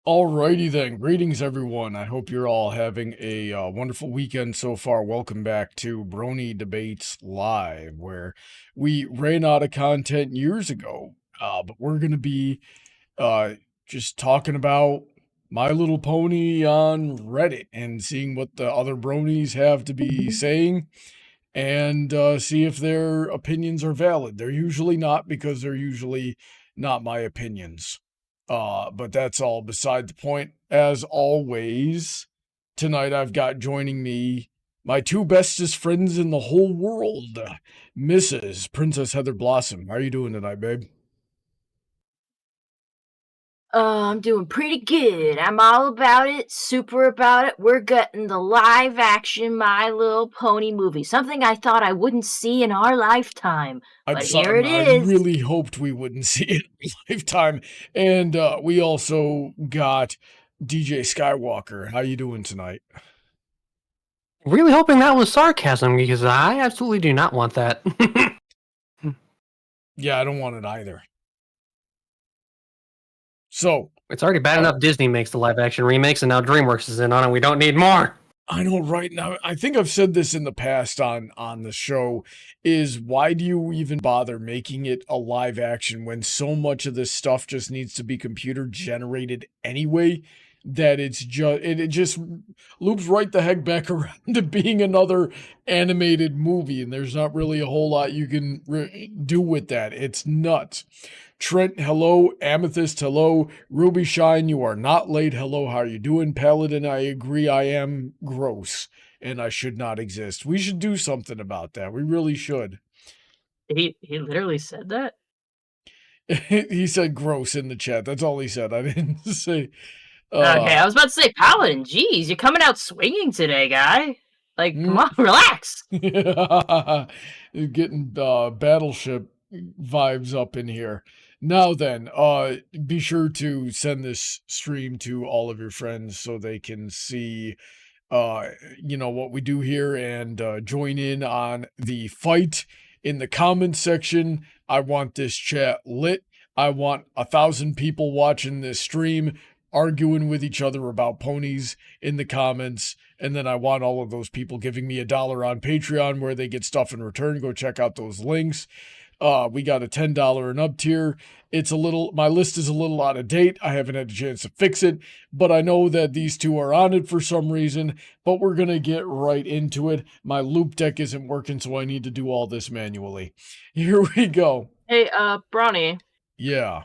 Alrighty then, greetings everyone. I hope you're all having a wonderful weekend so far. Welcome back to Brony Debates Live, where we ran out of content years ago, but we're going to be uh, just talking about My Little Pony on Reddit and seeing what the other bronies have to be saying and see if their opinions are valid. They're usually not because they're usually not my opinions. But that's all beside the point. As always, tonight I've got joining me my two bestest friends in the whole world, Mrs. Princess Heather Blossom. How are you doing tonight, babe? I'm doing pretty good. I'm all about it, super about it. We're getting the live action My Little Pony movie, something I thought I wouldn't see in our lifetime. But here it I is. really hoped we wouldn't see it in our lifetime. And we also got DJ Skywalker. How you doing tonight? Really hoping that was sarcasm because I absolutely do not want that. Yeah, I don't want it either. So it's already bad enough Disney makes the live action remakes, and now DreamWorks is in on it. We don't need more. I know, right? Now, I think I've said this in the past on the show, is why do you even bother making it a live action when so much of this stuff just needs to be computer generated anyway, that it just loops right the heck back around to being another animated movie, and there's not really a whole lot you can do with that. It's nuts. Trent, hello. Amethyst, hello. Ruby Shine, you are not late. Hello, how are you doing? Paladin, I agree I am gross, and I should not exist. We should do something about that. We really should. He literally said that? He said gross in the chat. That's all he said. I didn't say... okay, I was about to say, Paladin, geez, you're coming out swinging today, guy. Like, come on, relax. Getting Battleship vibes up in here. Now then, be sure to send this stream to all of your friends so they can see, what we do here and join in on the fight in the comments section. I want this chat lit. I want 1,000 people watching this stream arguing with each other about ponies in the comments. And then I want all of those people giving me $1 on Patreon where they get stuff in return. Go check out those links. We got a $10 and up tier. My list is a little out of date. I haven't had a chance to fix it, but I know that these two are on it for some reason, but we're going to get right into it. My loop deck isn't working, so I need to do all this manually. Here we go. Hey, Brony. Yeah.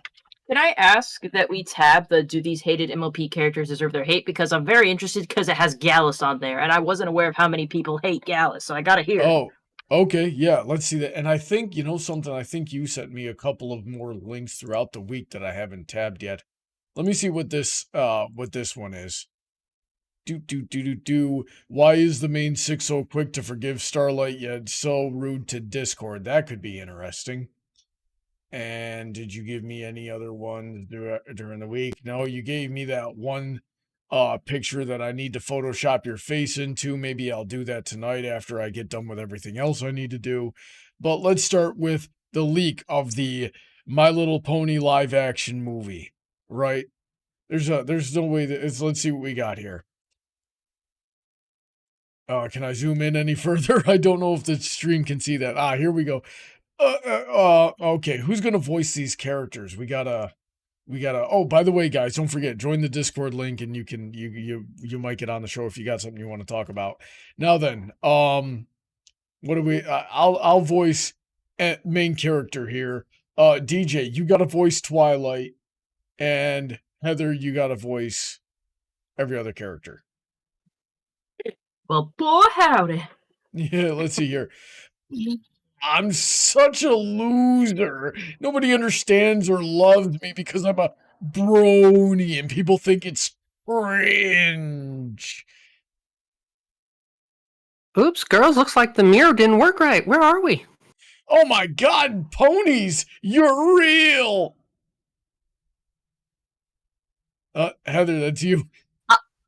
Can I ask that we tab the do these hated MLP characters deserve their hate? Because I'm very interested because it has Gallus on there, and I wasn't aware of how many people hate Gallus, so I gotta hear. Oh, okay, yeah, let's see that. And I think, something, I think you sent me a couple of more links throughout the week that I haven't tabbed yet. Let me see what this one is. Why is the main 6 so quick to forgive Starlight yet so rude to Discord? That could be interesting. And did you give me any other ones during the week? No, you gave me that one picture that I need to Photoshop your face into. Maybe I'll do that tonight after I get done with everything else I need to do. But let's start with the leak of the My Little Pony live action movie, right? There's no way that let's see what we got here. Can I zoom in any further? I don't know if the stream can see that. Here we go. Okay, who's gonna voice these characters? We gotta, oh, by the way, guys, don't forget, join the Discord link and you might get on the show if you got something you want to talk about. Now then, what do we, I'll voice main character here. DJ, you gotta voice Twilight, and Heather, you gotta voice every other character. Well, boy, howdy. Yeah, let's see here. I'm such a loser. Nobody understands or loves me because I'm a brony and people think it's cringe. Oops, girls, looks like the mirror didn't work right. Where are we? Oh my god, ponies, you're real. Heather, that's you.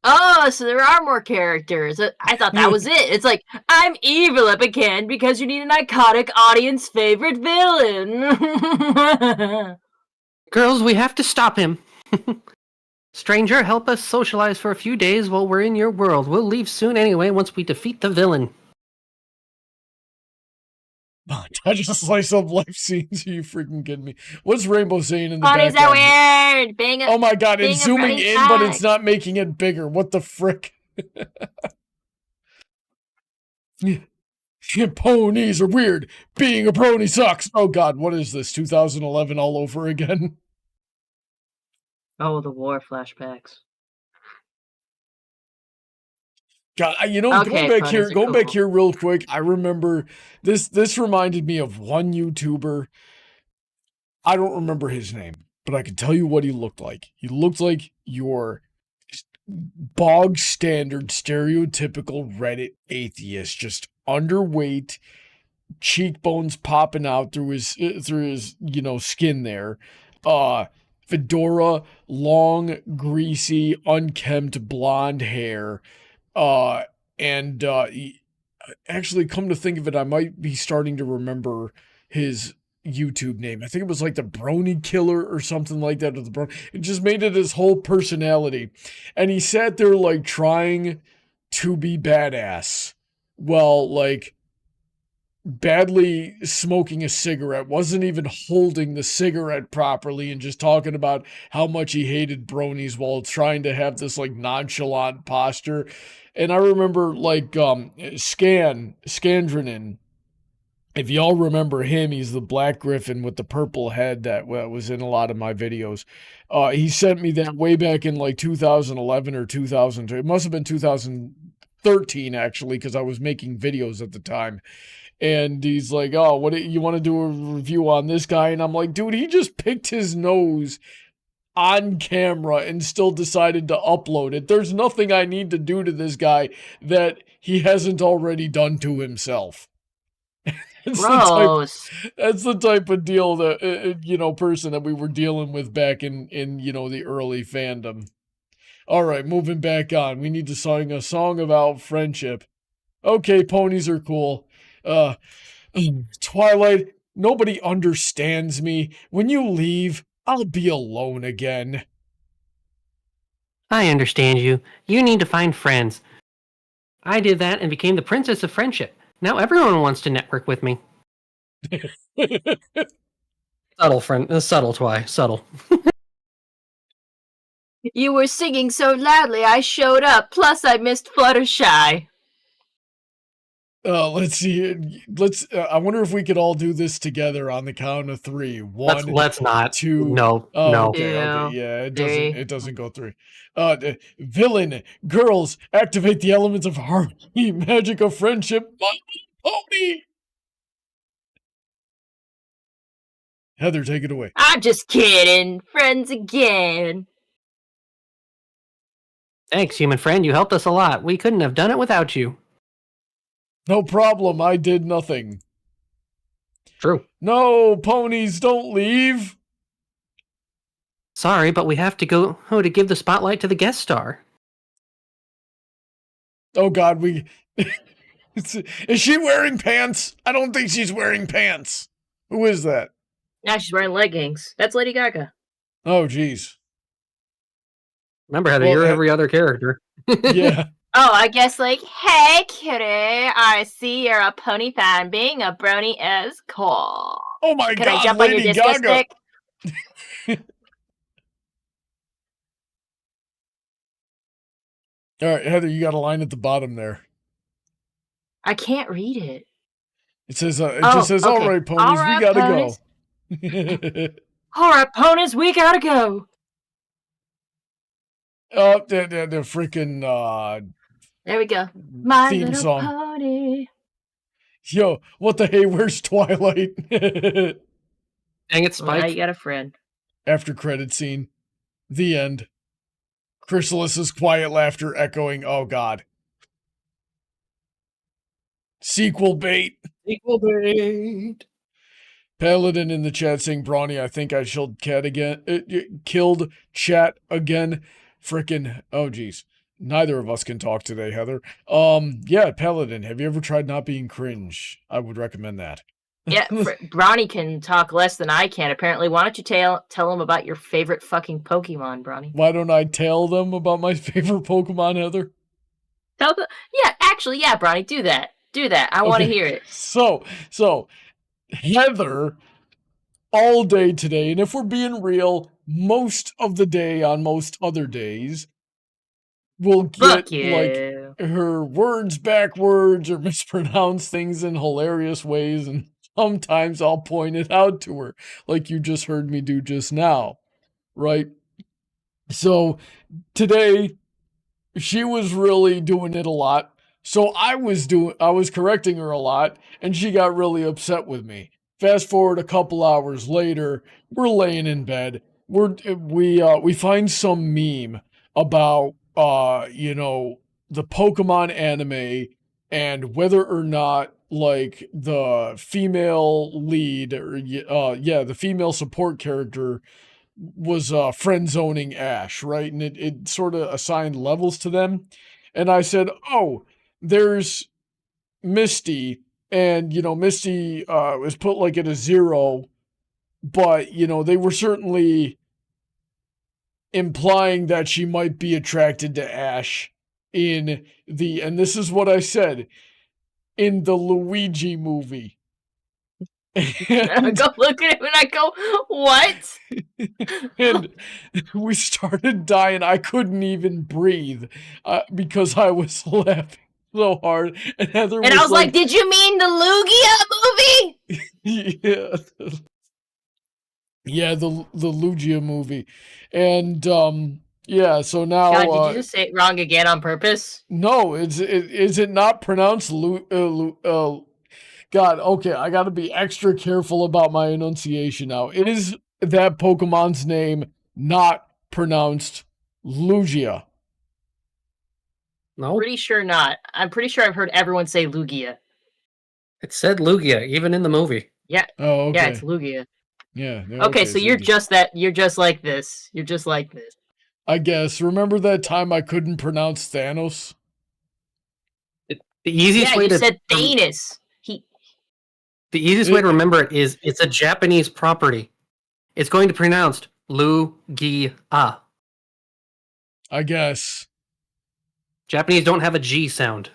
Oh, so there are more characters. I thought that was it. It's like, I'm evil up again because you need an iconic audience favorite villain. Girls, we have to stop him. Stranger, help us socialize for a few days while we're in your world. We'll leave soon anyway once we defeat the villain. I just slice up life scenes. Are you freaking kidding me? What's Rainbow saying in the Ponies background? are weird. Oh my god, it's zooming in, but it's not making it bigger. What the frick? Ponies are weird. Being a pony sucks. Oh god, what is this? 2011 all over again? Oh, the war flashbacks. God, Okay, going back here real quick, I remember this reminded me of one YouTuber. I don't remember his name, but I can tell you what he looked like. He looked like your bog standard stereotypical Reddit atheist, just underweight, cheekbones popping out through his skin there. Fedora, long, greasy, unkempt blonde hair. Actually, come to think of it, I might be starting to remember his YouTube name. I think it was like the Brony Killer or something like that. It just made it his whole personality. And he sat there like trying to be badass while like badly smoking a cigarette, wasn't even holding the cigarette properly and just talking about how much he hated bronies while trying to have this like nonchalant posture. And I remember like Scandrinin, if y'all remember him, he's the black Gryphon with the purple head that was in a lot of my videos. He sent me that way back in like 2011 or 2002. It must have been 2013 actually, because I was making videos at the time. And he's like, oh, what you want to do a review on this guy? And I'm like, dude, he just picked his nose on camera and still decided to upload it. There's nothing I need to do to this guy that he hasn't already done to himself. That's the type of deal that, person that we were dealing with back in the early fandom. All right, moving back on. We need to sing a song about friendship. Okay, ponies are cool. Twilight, nobody understands me. When you leave, I'll be alone again. I understand you. You need to find friends. I did that and became the princess of friendship. Now everyone wants to network with me. Subtle, Twi, subtle. You were singing so loudly, I showed up. Plus, I missed Fluttershy. Let's see. I wonder if we could all do this together on the count of 3. 1, let's not. 2. No. Okay, yeah, it doesn't go 3. Villain, girls, activate the elements of harmony, magic of friendship, my pony. Heather, take it away. I'm just kidding. Friends again. Thanks, human friend. You helped us a lot. We couldn't have done it without you. No problem, I did nothing. True. No, ponies, don't leave. Sorry, but we have to go to give the spotlight to the guest star. Oh god, is she wearing pants? I don't think she's wearing pants. Who is that? Now she's wearing leggings. That's Lady Gaga. Oh, jeez. Remember, Heather, you're every other character. Yeah. Oh, I guess like, hey, kitty, I see you're a pony fan. Being a brony is cool. Oh my god, Can I jump Lady on your disco Gaga. stick? All right, Heather, you got a line at the bottom there. I can't read it. It says, just says, all right, ponies, we gotta ponies. go. All right, ponies, we gotta go. Oh, the freaking There we go. My theme little song. pony. Yo, what the hey, where's Twilight? Dang it, Spike. Well, now you got a friend. After credit scene. The end. Chrysalis's quiet laughter echoing, oh god. Sequel bait. Sequel bait. Paladin in the chat saying, Brawny, I think I killed chat again. Frickin', oh geez. Neither of us can talk today, Heather. Yeah, Paladin, have you ever tried not being cringe? I would recommend that. Yeah, Brony can talk less than I can, apparently. Why don't you tell him about your favorite fucking Pokemon, Brony? Why don't I tell them about my favorite Pokemon, Heather? Tell them. Yeah, actually, yeah, Brony, do that. Do that. I want to hear it. So, Heather, all day today, and if we're being real, most of the day on most other days, will get like her words backwards or mispronounce things in hilarious ways, and sometimes I'll point it out to her, like you just heard me do just now, right? So today, she was really doing it a lot. So I was correcting her a lot, and she got really upset with me. Fast forward a couple hours later, we're laying in bed. We find some meme about the Pokemon anime and whether or not like the female lead or the female support character was friend zoning Ash, right? And it sort of assigned levels to them. And I said, oh, there's Misty, and Misty was put like at a 0, but they were certainly implying that she might be attracted to Ash and this is what I said, in the Luigi movie. I go look at him and I go, what? And we started dying. I couldn't even breathe because I was laughing so hard. And Heather and I was like, did you mean the Lugia movie? Yeah. Yeah, the Lugia movie. And yeah, so now God, did you just say it wrong again on purpose? No, is it not pronounced God, okay, I got to be extra careful about my enunciation now. It is that Pokemon's name not pronounced Lugia. No, pretty sure not. I'm pretty sure I've heard everyone say Lugia. It said Lugia, even in the movie. Yeah. Oh, okay. Yeah, it's Lugia. Yeah. Okay, so you're just like this. You're just like this. I guess. Remember that time I couldn't pronounce Thanos? The easiest way you to said Thanos. The easiest way to remember it is it's a Japanese property. It's going to be pronounced Lugia. I guess. Japanese don't have a G sound.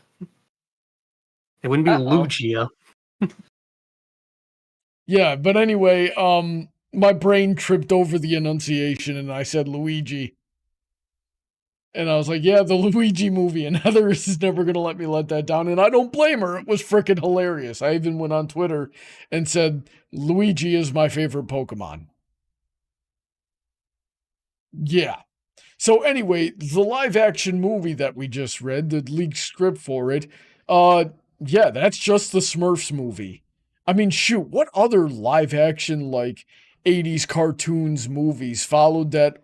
It wouldn't be Lugia. Yeah, but anyway, my brain tripped over the enunciation and I said Luigi. And I was like, yeah, the Luigi movie. And Heather is never going to let me let that down. And I don't blame her. It was freaking hilarious. I even went on Twitter and said, Luigi is my favorite Pokemon. Yeah. So anyway, the live action movie that we just read, the leaked script for it, yeah, that's just the Smurfs movie. I mean, shoot, what other live action, like, 80s cartoons movies followed that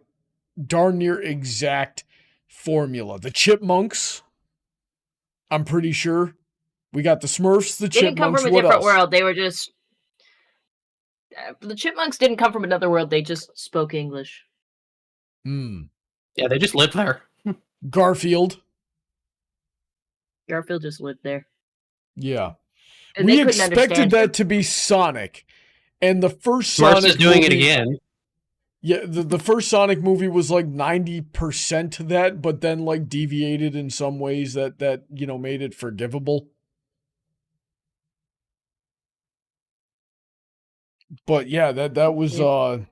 darn near exact formula? The Chipmunks, I'm pretty sure. We got the Smurfs, the Chipmunks. They didn't come from a different world. They were just... the Chipmunks didn't come from another world. They just spoke English. Yeah, they just lived there. Garfield. Garfield just lived there. Yeah. And we expected that to be Sonic. And the first Sonic is doing it again. Yeah, the first Sonic movie was like 90% that, but then like deviated in some ways that made it forgivable. But yeah, that was the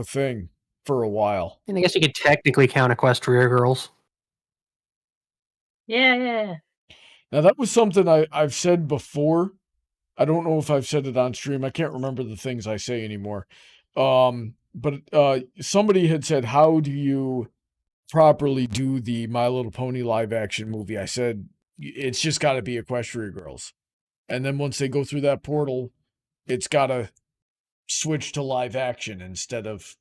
thing for a while. And I guess you could technically count Equestria Girls. Yeah. Now that was something I've said before. I don't know if I've said it on stream. I can't remember the things I say anymore. But somebody had said, how do you properly do the My Little Pony live action movie? I said, it's just got to be Equestria Girls. And then once they go through that portal, it's got to switch to live action instead of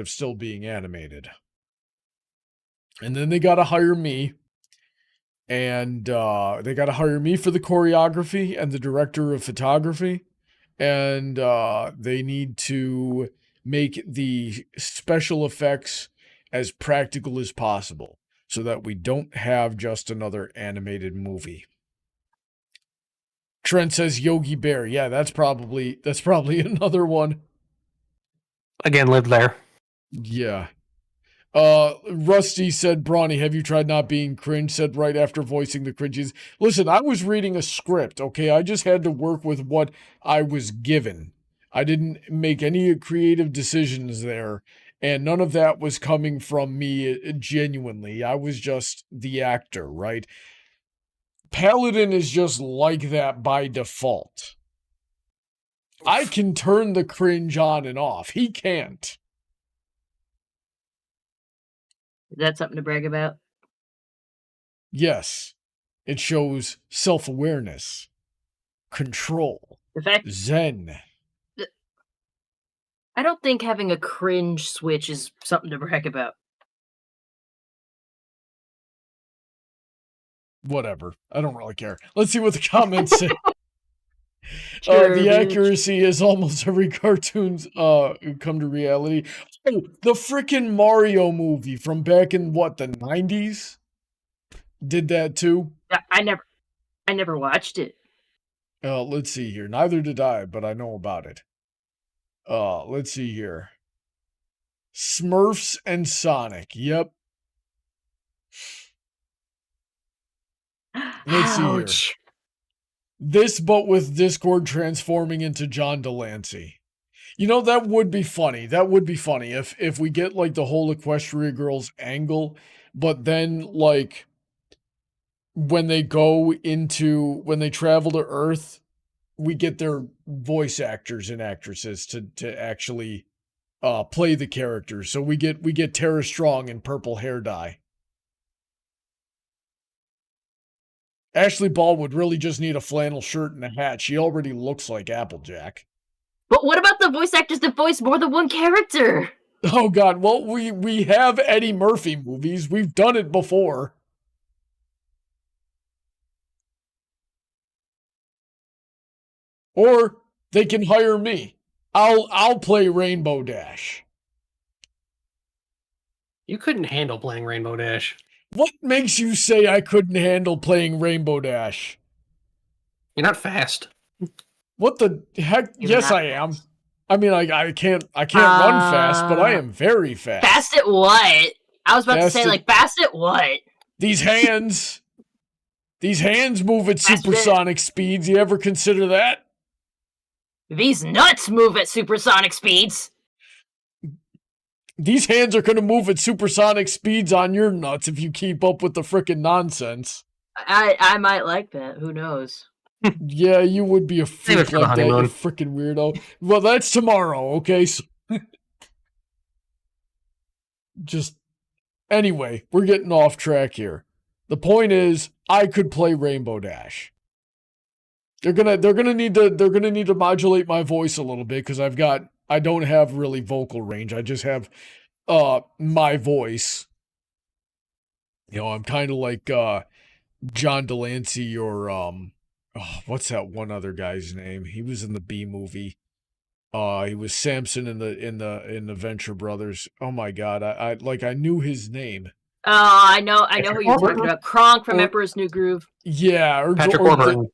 still being animated. And then they got to hire me. And they got to hire me for the choreography and the director of photography. And they need to make the special effects as practical as possible so that we don't have just another animated movie. Trent says Yogi Bear. Yeah, that's probably another one. Again, lived there. Yeah. Rusty said, Brawny, have you tried not being cringe? Said right after voicing the cringes. Listen, I was reading a script, okay? I just had to work with what I was given. I didn't make any creative decisions there, and none of that was coming from me genuinely. I was just the actor, right? Paladin is just like that by default. I can turn the cringe on and off. He can't. Is that something to brag about? Yes. It shows self-awareness, control, The fact zen. I don't think having a cringe switch is something to brag about. Whatever. I don't really care. Let's see what the comments say. Sure, The bitch. accuracy is almost every cartoon's come to reality. Oh, the freaking Mario movie from back in what, the 90s? Did that too? I never watched it. Let's see here. Neither did I, but I know about it. Let's see here. Smurfs and Sonic. Yep. Let's see here. Ouch. This, but with Discord transforming into John Delancey. You know, that would be funny. That would be funny if we get, like, the whole Equestria Girls angle, but then, like, when they travel to Earth, we get their voice actors and actresses to actually play the characters. So we get Tara Strong in purple hair dye. Ashley Ball would really just need a flannel shirt and a hat. She already looks like Applejack. But what about the voice actors that voice more than one character? Oh God, well, we have Eddie Murphy movies. We've done it before. Or they can hire me. I'll play Rainbow Dash. You couldn't handle playing Rainbow Dash. What makes you say I couldn't handle playing Rainbow Dash? You're not fast. What the heck? You're Yes, not I am. I mean, I can't run fast, but I am very fast. Fast at what? I was about to say, like, fast at what? These hands move at supersonic speeds. You ever consider that? These nuts move at supersonic speeds. These hands are going to move at supersonic speeds on your nuts if you keep up with the frickin' nonsense. I might like that. Who knows? Yeah, you would be a Save it freak for the like that, you honeymoon. frickin' weirdo. Well, that's tomorrow, okay? So just anyway, we're getting off track here. The point is, I could play Rainbow Dash. They're gonna need to modulate my voice a little bit because I don't have really vocal range. I just have my voice. You know, I'm kind of like John Delancey or what's that one other guy's name? He was in the B movie. He was Samson in the Venture Brothers. Oh my God, I knew his name. Oh, I know who you're talking about. Kronk from Emperor's New Groove. Yeah, or Patrick Warburton.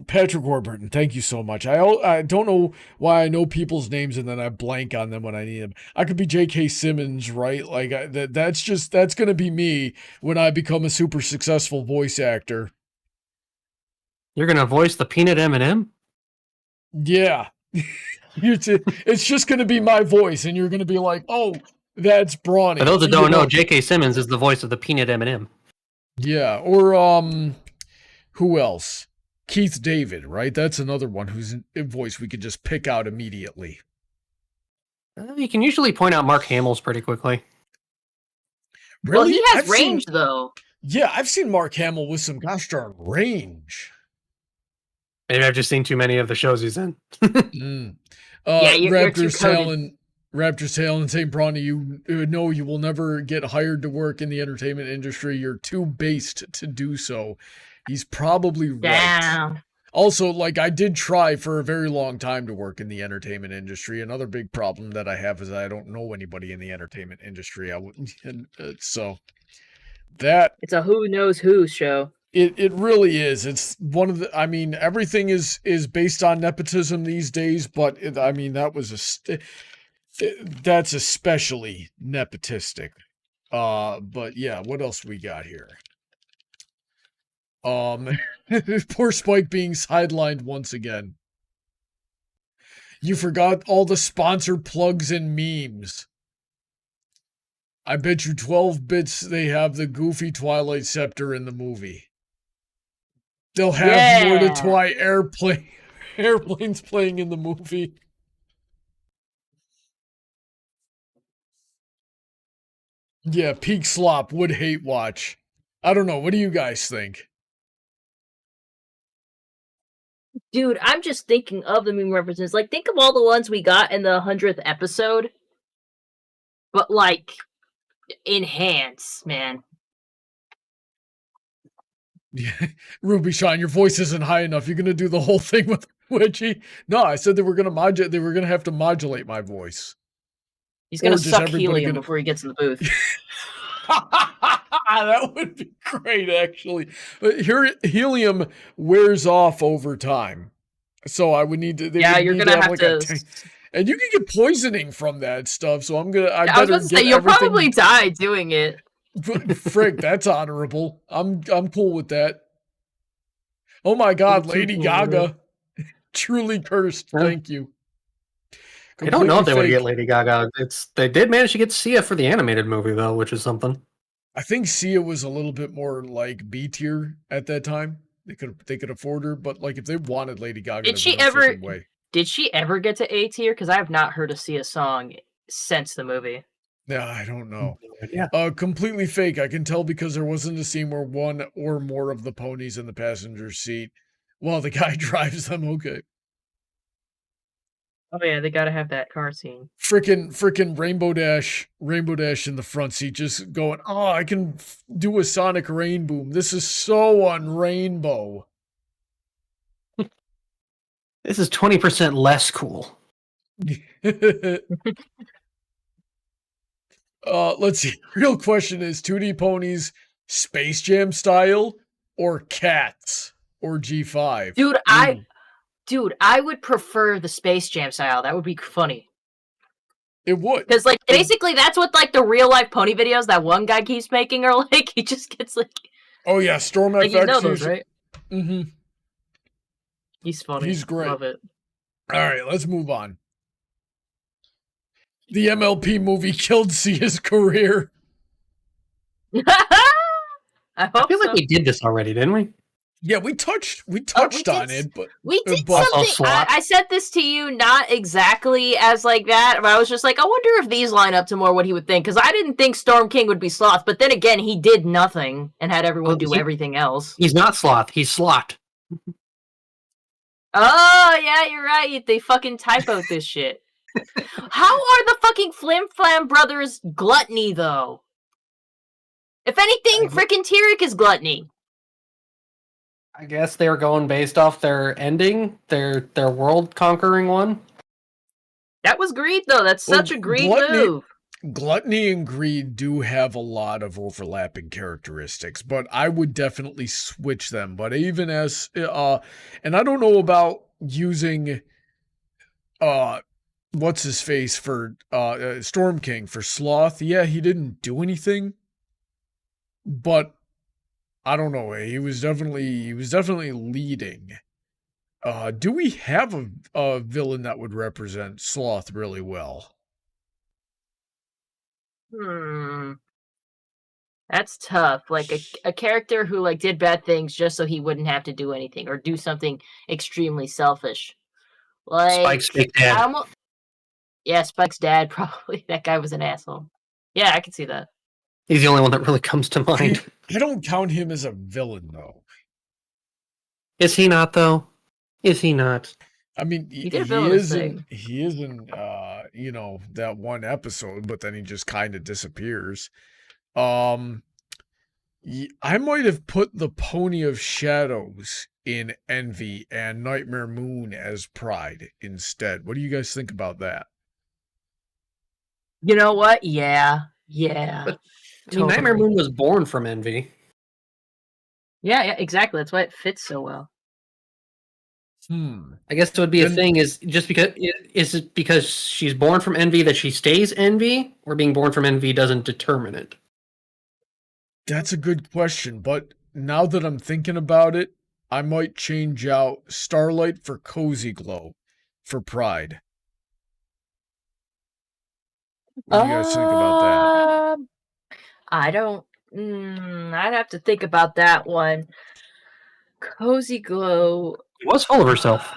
Patrick Warburton, thank you so much. I don't know why I know people's names and then I blank on them when I need them. I could be J.K. Simmons, right? Like that's going to be me when I become a super successful voice actor. You're gonna voice the peanut M&M? Yeah, it's just going to be my voice, and you're going to be like, "Oh, that's Brawny." For those that don't know, J.K. Simmons is the voice of the peanut M&M. Yeah, or who else? Keith David, right? That's another one whose voice we could just pick out immediately. You can usually point out Mark Hamill's pretty quickly. Really? Well, he has range, though. Yeah, I've seen Mark Hamill with some gosh darn range. Maybe I've just seen too many of the shows he's in. Yeah, you're too Raptor's Talon saying, Brawny, you know you will never get hired to work in the entertainment industry. You're too based to do so. He's probably right. Damn. Also, like, I did try for a very long time to work in the entertainment industry. Another big problem that I have is I don't know anybody in the entertainment industry. I wouldn't, so that It's a who knows who show. It really is. It's one of the. I mean, everything is based on nepotism these days, but I mean that was that's especially nepotistic. But yeah, what else we got here? Poor Spike being sidelined once again. You forgot all the sponsored plugs and memes. I bet you 12 bits they have the goofy Twilight Scepter in the movie. They'll have more to Twi airplanes playing in the movie. Yeah, peak slop would hate watch. I don't know. What do you guys think? Dude, I'm just thinking of the meme references. Like, think of all the ones we got in the 100th episode. But, like, enhance, man. Yeah, Ruby Shine, your voice isn't high enough. You're gonna do the whole thing with Wedgie. No, I said they were gonna modulate. They were gonna have to modulate my voice. He's gonna suck helium before he gets in the booth. That would be great, actually. But here, helium wears off over time, so I would need to. Yeah, you're gonna have to. And you can get poisoning from that stuff. So I'm gonna. I was about to say you'll probably die doing it. Frick, that's honorable. I'm cool with that. Oh my God, Lady Gaga, truly cursed. Yeah. Thank you. I don't know if they would get Lady Gaga. They did manage to get Sia for the animated movie though, which is something. I think Sia was a little bit more like B tier at that time. They could afford her, but like if they wanted Lady Gaga, did she ever get to A tier? Because I have not heard a Sia song since the movie. Yeah, I don't know. Yeah. Completely fake. I can tell because there wasn't a scene where one or more of the ponies in the passenger seat while the guy drives them. Okay. Oh yeah, they gotta have that car scene. Frickin' Rainbow Dash in the front seat, just going, oh, I can do a sonic rain boom. This is so un-rainbow. This is 20% less cool. Let's see. Real question is 2D ponies Space Jam style or Cats or G5? Dude, I would prefer the Space Jam style. That would be funny. It would. Because, like, basically that's what, like, the real-life pony videos that one guy keeps making are like. He just gets, like... Oh, yeah, Storm FX. You know those, right? Mm-hmm. He's funny. He's great. Love it. All right, let's move on. The MLP movie killed Sia's career. I feel like we did this already, didn't we? Yeah, we touched on it, but we did something. I said this to you not exactly as like that, but I was just like, I wonder if these line up to more what he would think, because I didn't think Storm King would be Sloth, but then again, he did nothing and had everyone do everything else. He's not Sloth, he's Slot. Oh, yeah, you're right. They fucking typoed this shit. How are the fucking Flim Flam brothers gluttony, though? If anything, frickin' Tyrek is gluttony. I guess they were going based off their ending, their world-conquering one. That was greed, though. That's such a greed move. Gluttony and greed do have a lot of overlapping characteristics, but I would definitely switch them. But even as, and I don't know about using, what's his face for Storm King for Sloth. Yeah, he didn't do anything, but I don't know. He was definitely leading. Do we have a villain that would represent Sloth really well? That's tough. Like a character who like did bad things just so he wouldn't have to do anything or do something extremely selfish. Like Spike's big dad. Yeah, Spike's dad probably. That guy was an asshole. Yeah, I can see that. He's the only one that really comes to mind. I don't count him as a villain though. Is he not though? Is he not? I mean, he is in that one episode, but then he just kind of disappears. I might have put the Pony of Shadows in Envy and Nightmare Moon as Pride instead. What do you guys think about that? You know what? Yeah. But, totally. Nightmare Moon was born from Envy. Yeah, exactly. That's why it fits so well. I guess it would be a thing is it because she's born from envy that she stays envy, or being born from envy doesn't determine it? That's a good question, but now that I'm thinking about it, I might change out Starlight for Cozy Glow for Pride. What do you guys think about that? I don't. I'd have to think about that one. Cozy Glow She was full of herself.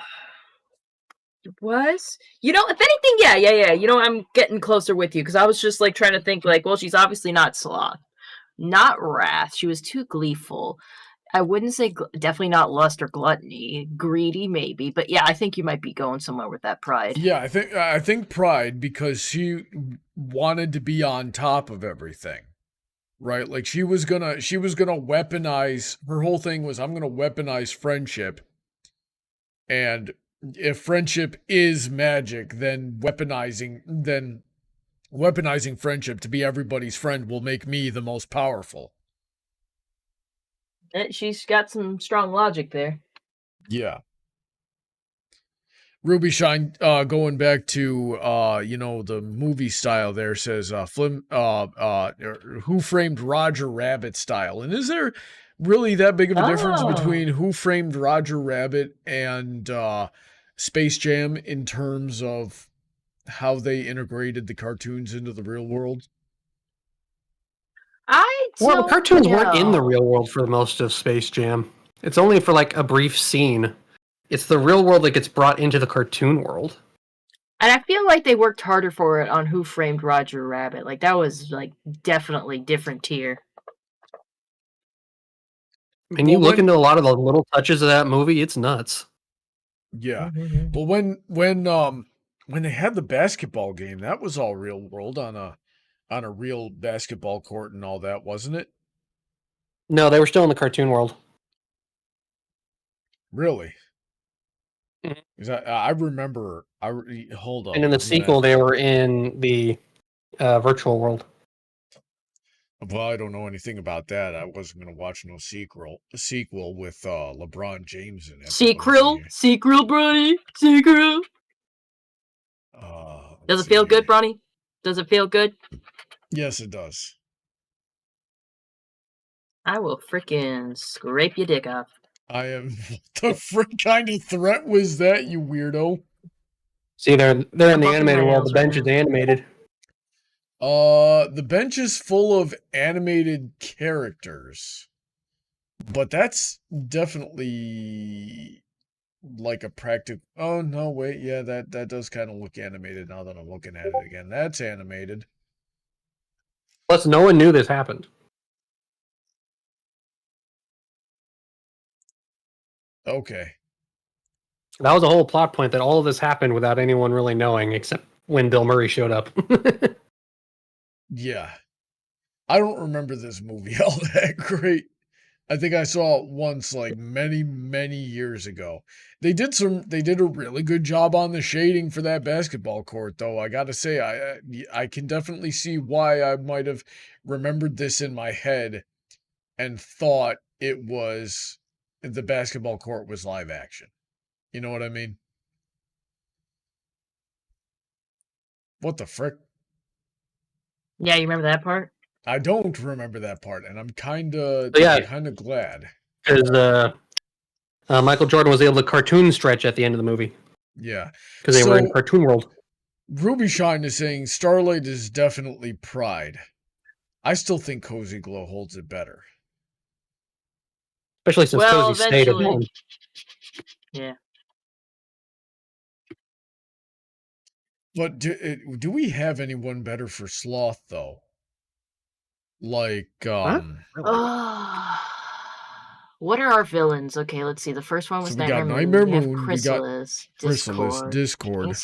was, if anything, yeah. I'm getting closer with you because I was just like trying to think, like, well, she's obviously not sloth, not wrath. She was too gleeful. I wouldn't say definitely not lust or gluttony. Greedy, maybe, but yeah, I think you might be going somewhere with that pride. Yeah, I think pride because she wanted to be on top of everything. Right? Like she was gonna weaponize, her whole thing was, I'm gonna weaponize friendship. And if friendship is magic, then weaponizing friendship to be everybody's friend will make me the most powerful. She's got some strong logic there. Yeah. Ruby Shine, going back to the movie style there, says Who Framed Roger Rabbit style. And is there really that big of a difference between Who Framed Roger Rabbit and Space Jam in terms of how they integrated the cartoons into the real world? The cartoons weren't in the real world for most of Space Jam. It's only for like a brief scene. It's the real world that gets brought into the cartoon world. And I feel like they worked harder for it on Who Framed Roger Rabbit. Like, that was, like, definitely different tier. And you look into a lot of the little touches of that movie, it's nuts. Yeah. But when they had the basketball game, that was all real world on a real basketball court and all that, wasn't it? No, they were still in the cartoon world. Really? I remember. Hold on. And in the sequel, they were in the virtual world. Well, I don't know anything about that. I wasn't going to watch no sequel with LeBron James in it. Sequel, Brony, sequel. Does it feel good, Brony? Does it feel good? Yes, it does. I will frickin' scrape your dick off. I am. What the frick kind of threat was that, you weirdo? See, they're in the animated world. The bench is animated. The bench is full of animated characters, but that's definitely like a practical. Oh no, wait, yeah, that does kind of look animated now that I'm looking at it again. That's animated. Plus, no one knew this happened. Okay. That was a whole plot point that all of this happened without anyone really knowing, except when Bill Murray showed up. Yeah. I don't remember this movie all that great. I think I saw it once, like many, many years ago. They did a really good job on the shading for that basketball court, though. I gotta say, I can definitely see why I might have remembered this in my head and thought it was the basketball court was live action. You know what I mean? What the frick? Yeah, you remember that part? I don't remember that part, and I'm kind of glad. Because Michael Jordan was able to cartoon stretch at the end of the movie. Yeah. Because they were in cartoon world. Ruby Shine is saying Starlight is definitely pride. I still think Cozy Glow holds it better. Especially since Cozy stayed at home. Yeah. But do we have anyone better for Sloth, though? Like, what are our villains? Okay, let's see. The first one was Nightmare Moon. We have Chrysalis, Discord.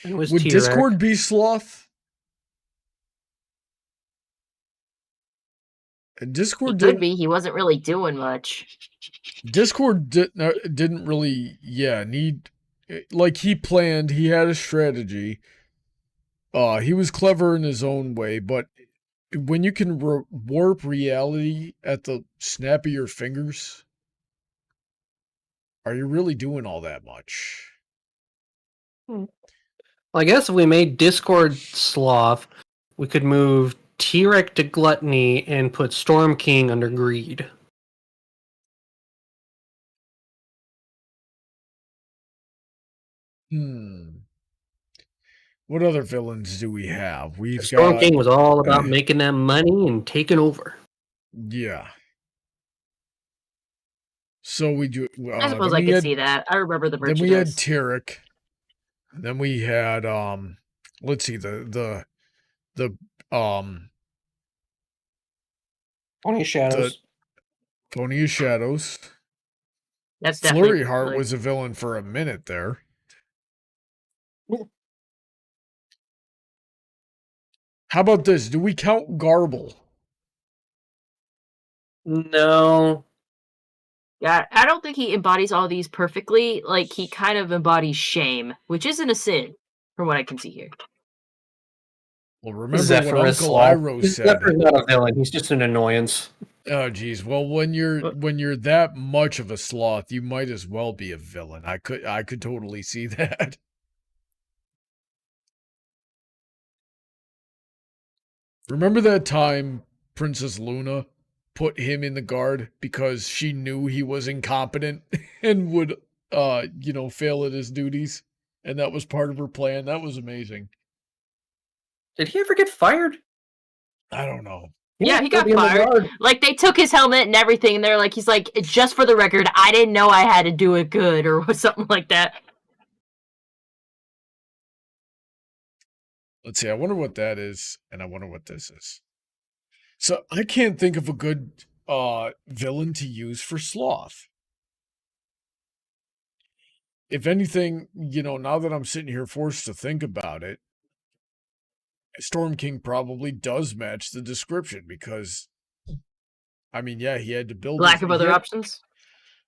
Would Discord be Sloth? Discord could be. He wasn't really doing much. Discord didn't really, need. Like, he planned. He had a strategy. He was clever in his own way, but when you can warp reality at the snap of your fingers, are you really doing all that much? Well, I guess if we made Discord Sloth, we could move T-Rex to Gluttony and put Storm King under Greed. What other villains do we have? We've Storm got... King was all about making that money and taking over. Yeah. So we do... I suppose I could see that. I remember the merchandise. Then we had T-Rex. Then we had, let's see, the Pony of Shadows. Pony of Shadows. That's definitely... Flurry Heart was a villain for a minute there. How about this? Do we count Garble? No. Yeah, I don't think he embodies all these perfectly. Like, he kind of embodies shame, which isn't a sin, from what I can see here. Well, remember what Uncle Iroh said. Zephyr's not a villain. He's just an annoyance. Oh, geez. Well, when you're that much of a sloth, you might as well be a villain. I could totally see that. Remember that time Princess Luna put him in the guard because she knew he was incompetent and would, fail at his duties? And that was part of her plan. That was amazing. Did he ever get fired? I don't know. Yeah, he got fired. Like, they took his helmet and everything, and they're like, he's like, just for the record, I didn't know I had to do it good, or something like that. Let's see, I wonder what that is, and I wonder what this is. So, I can't think of a good villain to use for Sloth. If anything, now that I'm sitting here forced to think about it, Storm King probably does match the description because, I mean, yeah, he had to build... Lack of other options?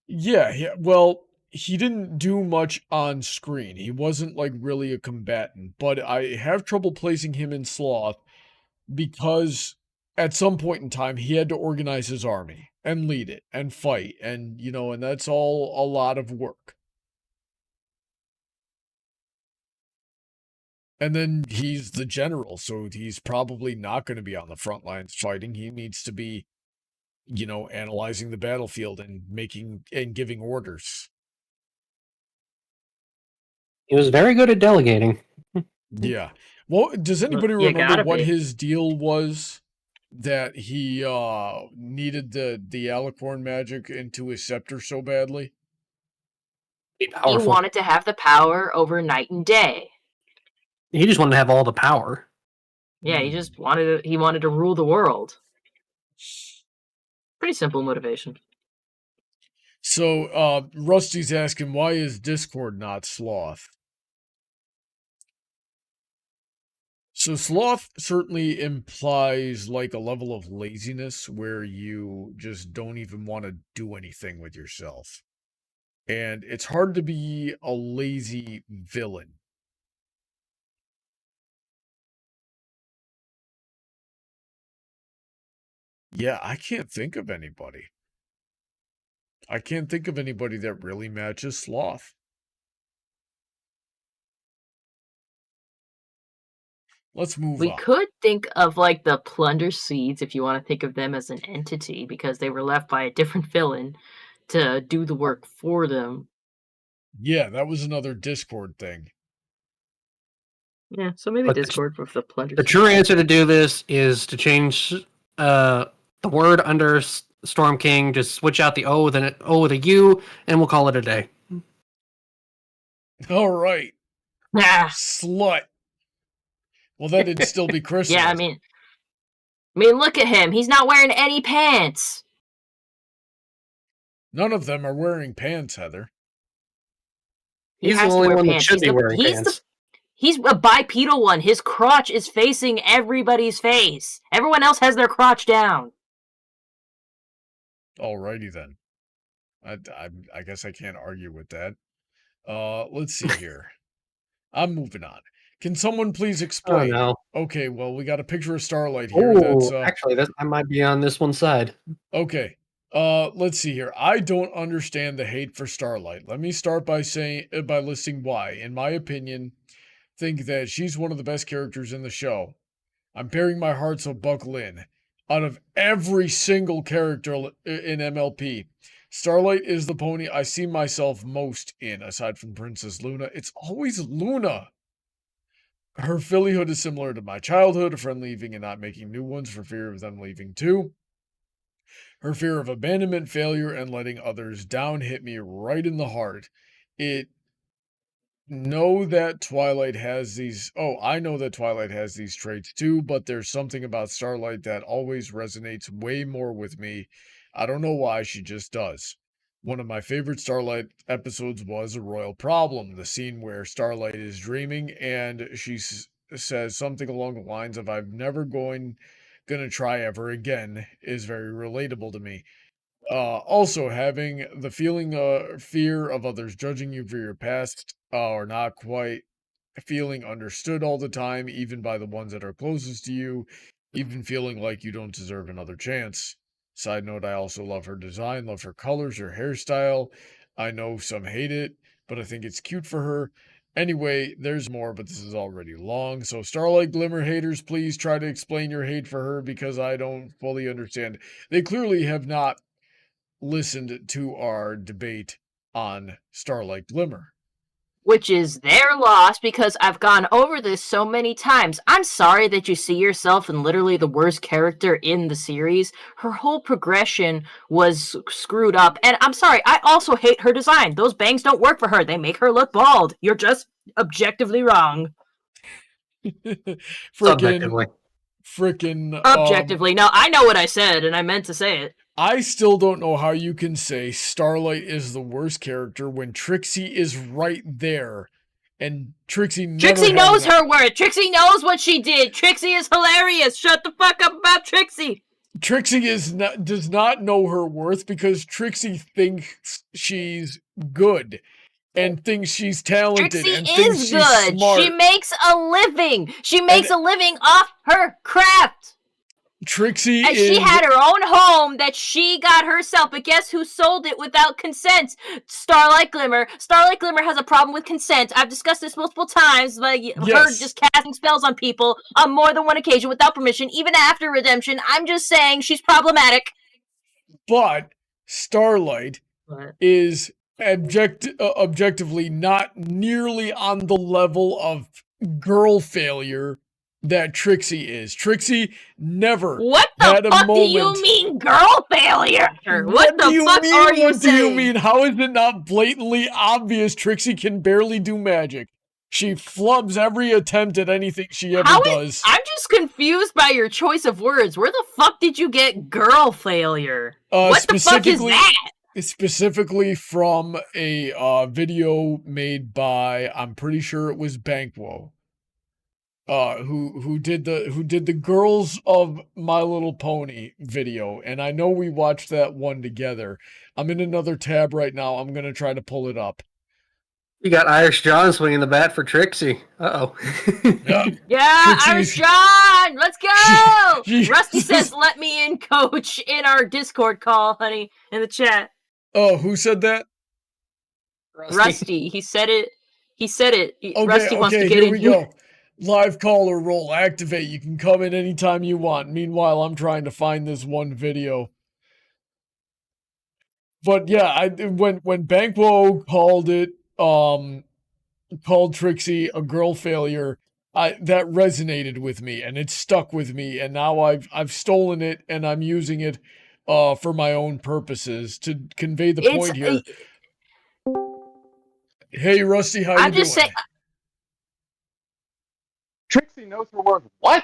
Yeah, well, he didn't do much on screen. He wasn't, like, really a combatant, but I have trouble placing him in Sloth because at some point in time, he had to organize his army and lead it and fight, and, and that's all a lot of work. And then he's the general, so he's probably not going to be on the front lines fighting. He needs to be, analyzing the battlefield and giving orders. He was very good at delegating. Yeah. Well, does anybody remember what his deal was that he needed the alicorn magic into his scepter so badly? He wanted to have the power over night and day. He just wanted to have all the power. Yeah, he just wanted to rule the world. Pretty simple motivation. So, Rusty's asking, why is Discord not Sloth? So, Sloth certainly implies, like, a level of laziness where you just don't even want to do anything with yourself. And it's hard to be a lazy villain. Yeah, I can't think of anybody. I can't think of anybody that really matches Sloth. Let's move on. We could think of, like, the Plunder Seeds, if you want to think of them as an entity, because they were left by a different villain to do the work for them. Yeah, that was another Discord thing. Yeah, so maybe Discord with the Plunder Seeds. The true answer to do this is to change the word under Storm King, just switch out the O with an O with a U, and we'll call it a day. All right. Slut. Well, then it'd still be Christmas. Yeah, I mean, look at him. He's not wearing any pants. None of them are wearing pants, Heather. He's the only one that should be wearing pants. He's a bipedal one. His crotch is facing everybody's face. Everyone else has their crotch down. Alrighty then. I guess I can't argue with that. Let's see here. I'm moving on. Can someone please Oh explain? no. Okay, well, we got a picture of Starlight here. That's Oh, actually, I might be on this one side. okay. Let's see here. I don't understand the hate for Starlight. Let me start by listing why. In my opinion, think that she's one of the best characters in the show. I'm bearing my heart, so buckle in. Out of every single character in MLP, Starlight is the pony I see myself most in, aside from Princess Luna. It's always Luna. Her fillyhood is similar to my childhood, a friend leaving and not making new ones for fear of them leaving too. Her fear of abandonment, failure, and letting others down hit me right in the heart. It know that Twilight has these. Oh, I know that Twilight has these traits too, but there's something about Starlight that always resonates way more with me. I don't know why, she just does. One of my favorite Starlight episodes was A Royal Problem, the scene where Starlight is dreaming and she says something along the lines of "I'm never gonna try ever again" is very relatable to me. Also, having the fear of others judging you for your past, or not quite feeling understood all the time, even by the ones that are closest to you, even feeling like you don't deserve another chance. Side note, I also love her design, love her colors, her hairstyle. I know some hate it, but I think it's cute for her. Anyway, there's more, but this is already long. So, Starlight Glimmer haters, please try to explain your hate for her because I don't fully understand. They clearly have not listened to our debate on Starlight Glimmer. Which is their loss because I've gone over this so many times. I'm sorry that you see yourself in literally the worst character in the series. Her whole progression was screwed up. And I'm sorry, I also hate her design. Those bangs don't work for her. They make her look bald. You're just objectively wrong. Subjectively. Objectively. No, I know what I said, and I meant to say it. I still don't know how you can say Starlight is the worst character when Trixie is right there. And Trixie knows her worth. Trixie knows what she did. Trixie is hilarious. Shut the fuck up about Trixie. Trixie does not know her worth because Trixie thinks she's good and thinks she's talented. Trixie and thinks is she's good. Smart. She makes a living. She makes a living off her craft. Trixie and she had her own home that she got herself, but guess who sold it without consent? Starlight Glimmer. Starlight Glimmer has a problem with consent. I've discussed this multiple times, like her just casting spells on people on more than one occasion without permission, even after redemption. I'm just saying she's problematic. But Starlight is objectively not nearly on the level of girl failure that Trixie is. Trixie never had a moment. What the fuck do you mean, girl failure? What the fuck are you saying? What do you mean? How is it not blatantly obvious Trixie can barely do magic? She flubs every attempt at anything she ever does. I'm just confused by your choice of words. Where the fuck did you get girl failure? What the fuck is that? Specifically from a video made by, I'm pretty sure it was Bankwo. Who did the Girls of My Little Pony video, and I know we watched that one together. I'm in another tab right now. I'm gonna try to pull it up. You got Irish John swinging the bat for Trixie. Uh-oh. Yeah, Irish John! Let's go! Rusty says, let me in, coach, in our Discord call, honey, in the chat. Oh, who said that? Rusty. He said it. Okay, Rusty wants to get here in. We go. Live caller roll. Activate. You can come in anytime you want. Meanwhile, I'm trying to find this one video. But yeah, when Bankwo called Trixie a girl failure, that resonated with me and it stuck with me, and now I've stolen it and I'm using it for my own purposes to convey the point here. Hey Rusty, how you doing? Trixie knows her worth. What?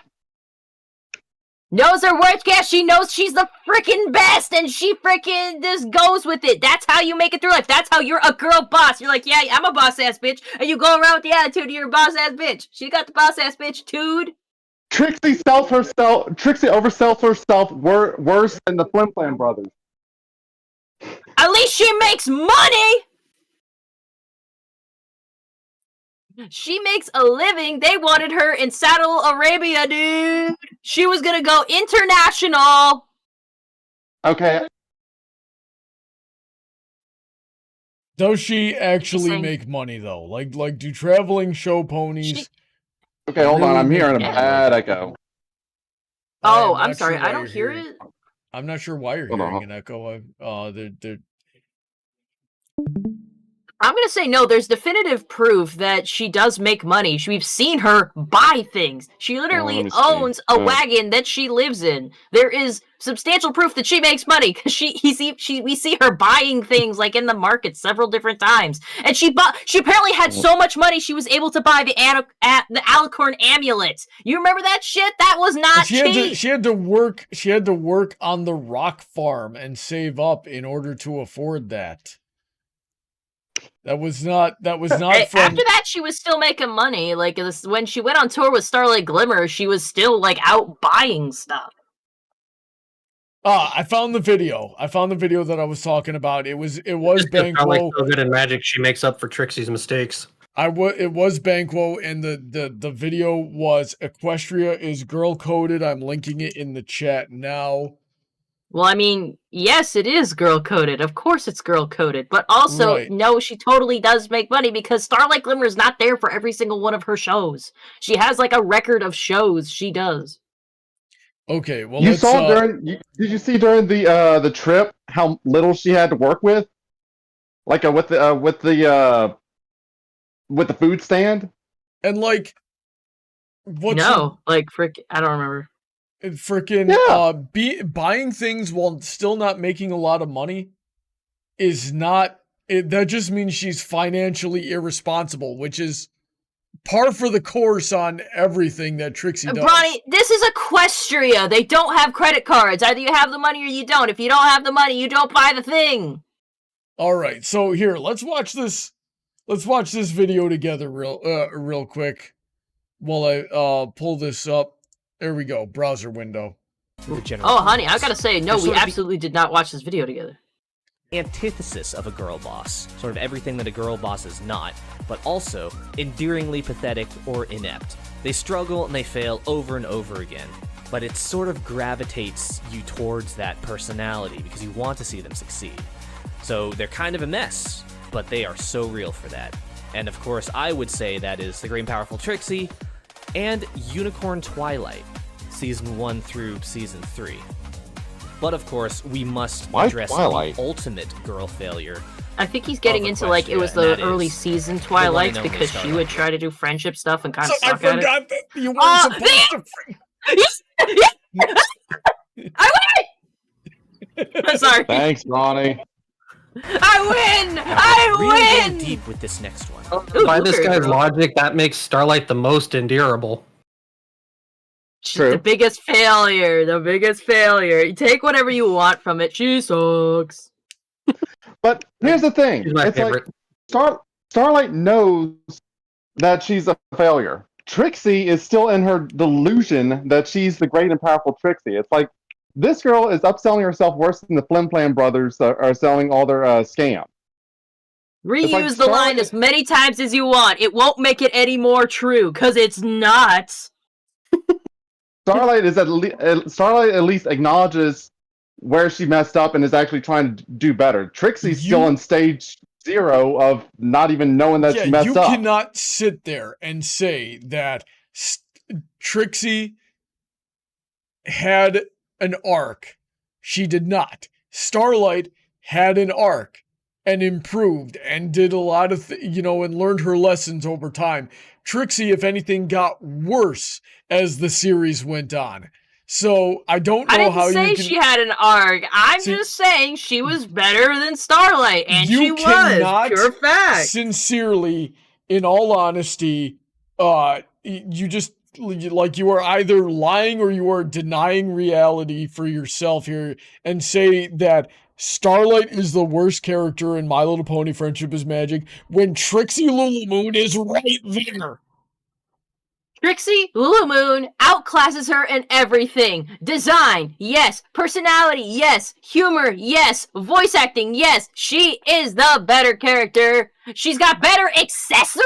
Knows her worth, yeah. She knows she's the freaking best, and she freaking just goes with it. That's how you make it through life. That's how you're a girl boss. You're like, yeah, I'm a boss ass bitch, and you go around with the attitude of your boss ass bitch. She got the boss ass bitch, dude. Trixie oversells herself worse than the Flim Flam brothers. At least she makes money. She makes a living. They wanted her in Saddle Arabia, dude. She was gonna go international. Okay. Does she actually saying- make money though? Like do traveling show ponies? Okay, hold on. really I'm make hearing a money? bad echo. Oh, am I'm not sorry. sure why I don't you're hear hearing- it. I'm not sure why you're Hold on. hearing an echo. They're I'm gonna say no. There's definitive proof that she does make money. We've seen her buy things. She literally let me see. owns a wagon that she lives in. There is substantial proof that she makes money because we see her buying things like in the market several different times. And she apparently had so much money she was able to buy the alicorn amulet. You remember that shit? That was not cheap. She had to work. She had to work on the rock farm and save up in order to afford that. That was not Hey, from. after that, she was still making money. Like when she went on tour with Starlight Glimmer, she was still like out buying stuff. I found the video. I found the video that I was talking about. It was Banquo. So good in Magic, she makes up for Trixie's mistakes. It was Banquo, and the video was Equestria is girl coded. I'm linking it in the chat now. Well, I mean, yes, it is girl-coded. Of course it's girl-coded. But also, Right. no, she totally does make money because Starlight Glimmer is not there for every single one of her shows. She has, like, a record of shows she does. Okay, well, You saw did you see during the trip how little she had to work with? Like with the food stand? and like what's No, like, I don't remember. freaking Yeah. buying things while still not making a lot of money is not that just means she's financially irresponsible, which is par for the course on everything that Trixie does. Brony, this is Equestria. They don't have credit cards. Either you have the money or you don't. If you don't have the money, you don't buy the thing. All right, so here, let's watch this video together real quick while I pull this up. There we go, browser window. Oh, honey, I gotta say, no, we absolutely did not watch this video together. Antithesis of a girl boss, sort of everything that a girl boss is not, but also endearingly pathetic or inept. They struggle and they fail over and over again, but it sort of gravitates you towards that personality because you want to see them succeed. So they're kind of a mess, but they are so real for that. And of course, I would say that is the Great and Powerful Trixie and Unicorn Twilight, Season 1 through Season 3. But of course, we must address the ultimate girl failure. I think he's getting into, like, it was the early season Twilights because she would try to do friendship stuff and kind of suck at it. I forgot that you weren't supposed to... I win! I'm sorry. Thanks, Ronnie. I win! Really going deep with this next one. By this guy's logic, that makes Starlight the most endearable. True. The biggest failure. The biggest failure. You take whatever you want from it. She sucks. But here's the thing. She's my It's favorite. like Starlight knows that she's a failure. Trixie is still in her delusion that she's the great and powerful Trixie. It's like this girl is upselling herself worse than the Flim Flam brothers are selling all their scam. Reuse like the line as many times as you want. It won't make it any more true, because it's not. Starlight at least acknowledges where she messed up and is actually trying to do better. Trixie's still in stage 0 of not even knowing that she messed up. You cannot sit there and say that Trixie had an arc. She did not. Starlight had an arc and improved and did a lot of and learned her lessons over time. Trixie, if anything, got worse as the series went on. So I don't know how you can... I didn't say she had an arc. I'm just saying she was better than Starlight, and she was. Pure fact. Sincerely, in all honesty, you just... Like, you are either lying or you are denying reality for yourself here and say that Starlight is the worst character in My Little Pony Friendship is Magic when Trixie Lulamoon is right there. Trixie Lulumoon outclasses her in everything. Design, yes. Personality, yes. Humor, yes. Voice acting, yes. She is the better character. She's got better accessories.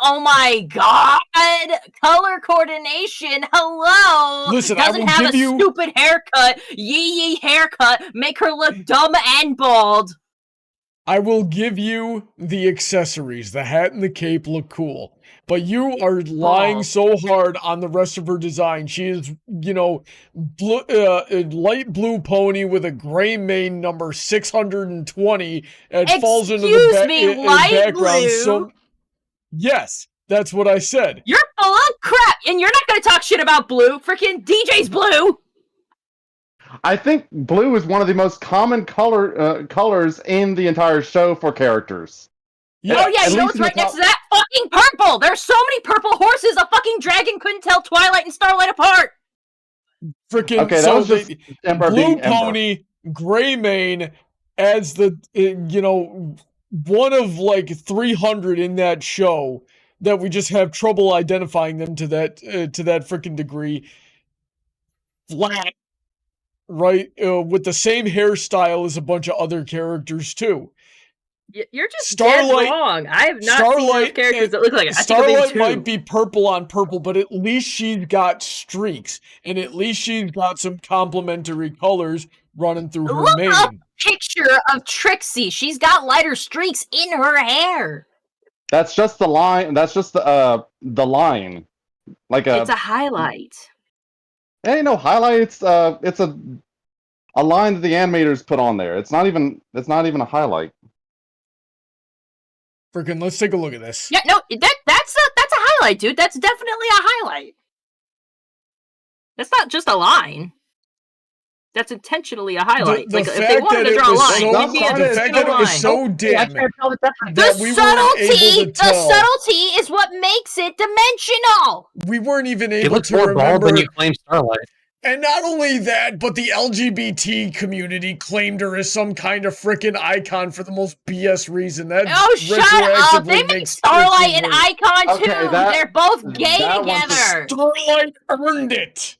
Oh my god. Color coordination. Hello. Listen, Doesn't have a stupid haircut. Yee haircut. Make her look dumb and bald. I will give you the accessories. The hat and the cape look cool. But you are lying so hard on the rest of her design. She is, blue, a light blue pony with a gray mane number 620. And falls into the background. Blue? So, yes, that's what I said. You're full of crap, and you're not going to talk shit about blue. Freaking DJ's blue. I think blue is one of the most common colors in the entire show for characters. Yeah, oh yeah, you know what's right next to that? Fucking purple! There's so many purple horses, a fucking dragon couldn't tell Twilight and Starlight apart! Freaking, okay, so that was just Ember blue pony, gray mane, as the, one of like 300 in that show that we just have trouble identifying them to that freaking degree. Flat. Right, with the same hairstyle as a bunch of other characters too. You're just dead wrong. I have not seen those characters that look like it. Starlight might be purple on purple, but at least she's got streaks, and at least she's got some complementary colors running through her mane. Look a picture of Trixie. She's got lighter streaks in her hair. That's just the line. That's just the line. It's a highlight. Hey, no highlights. It's a line that the animators put on there. It's not even a highlight. Freaking, let's take a look at this. Yeah, no, that's a highlight, dude. That's definitely a highlight. That's not just a line. That's intentionally a highlight. The like fact if they wanted that to draw a line, so, it'd be a the fact that it was so dim that we weren't able to tell. The subtlety is what makes it dimensional. We weren't even It able looks to more bald remember. when you claim Starlight. And not only that, but the LGBT community claimed her as some kind of frickin' icon for the most BS reason. That shut up! They make Starlight an icon too. They're both gay together. Starlight earned it.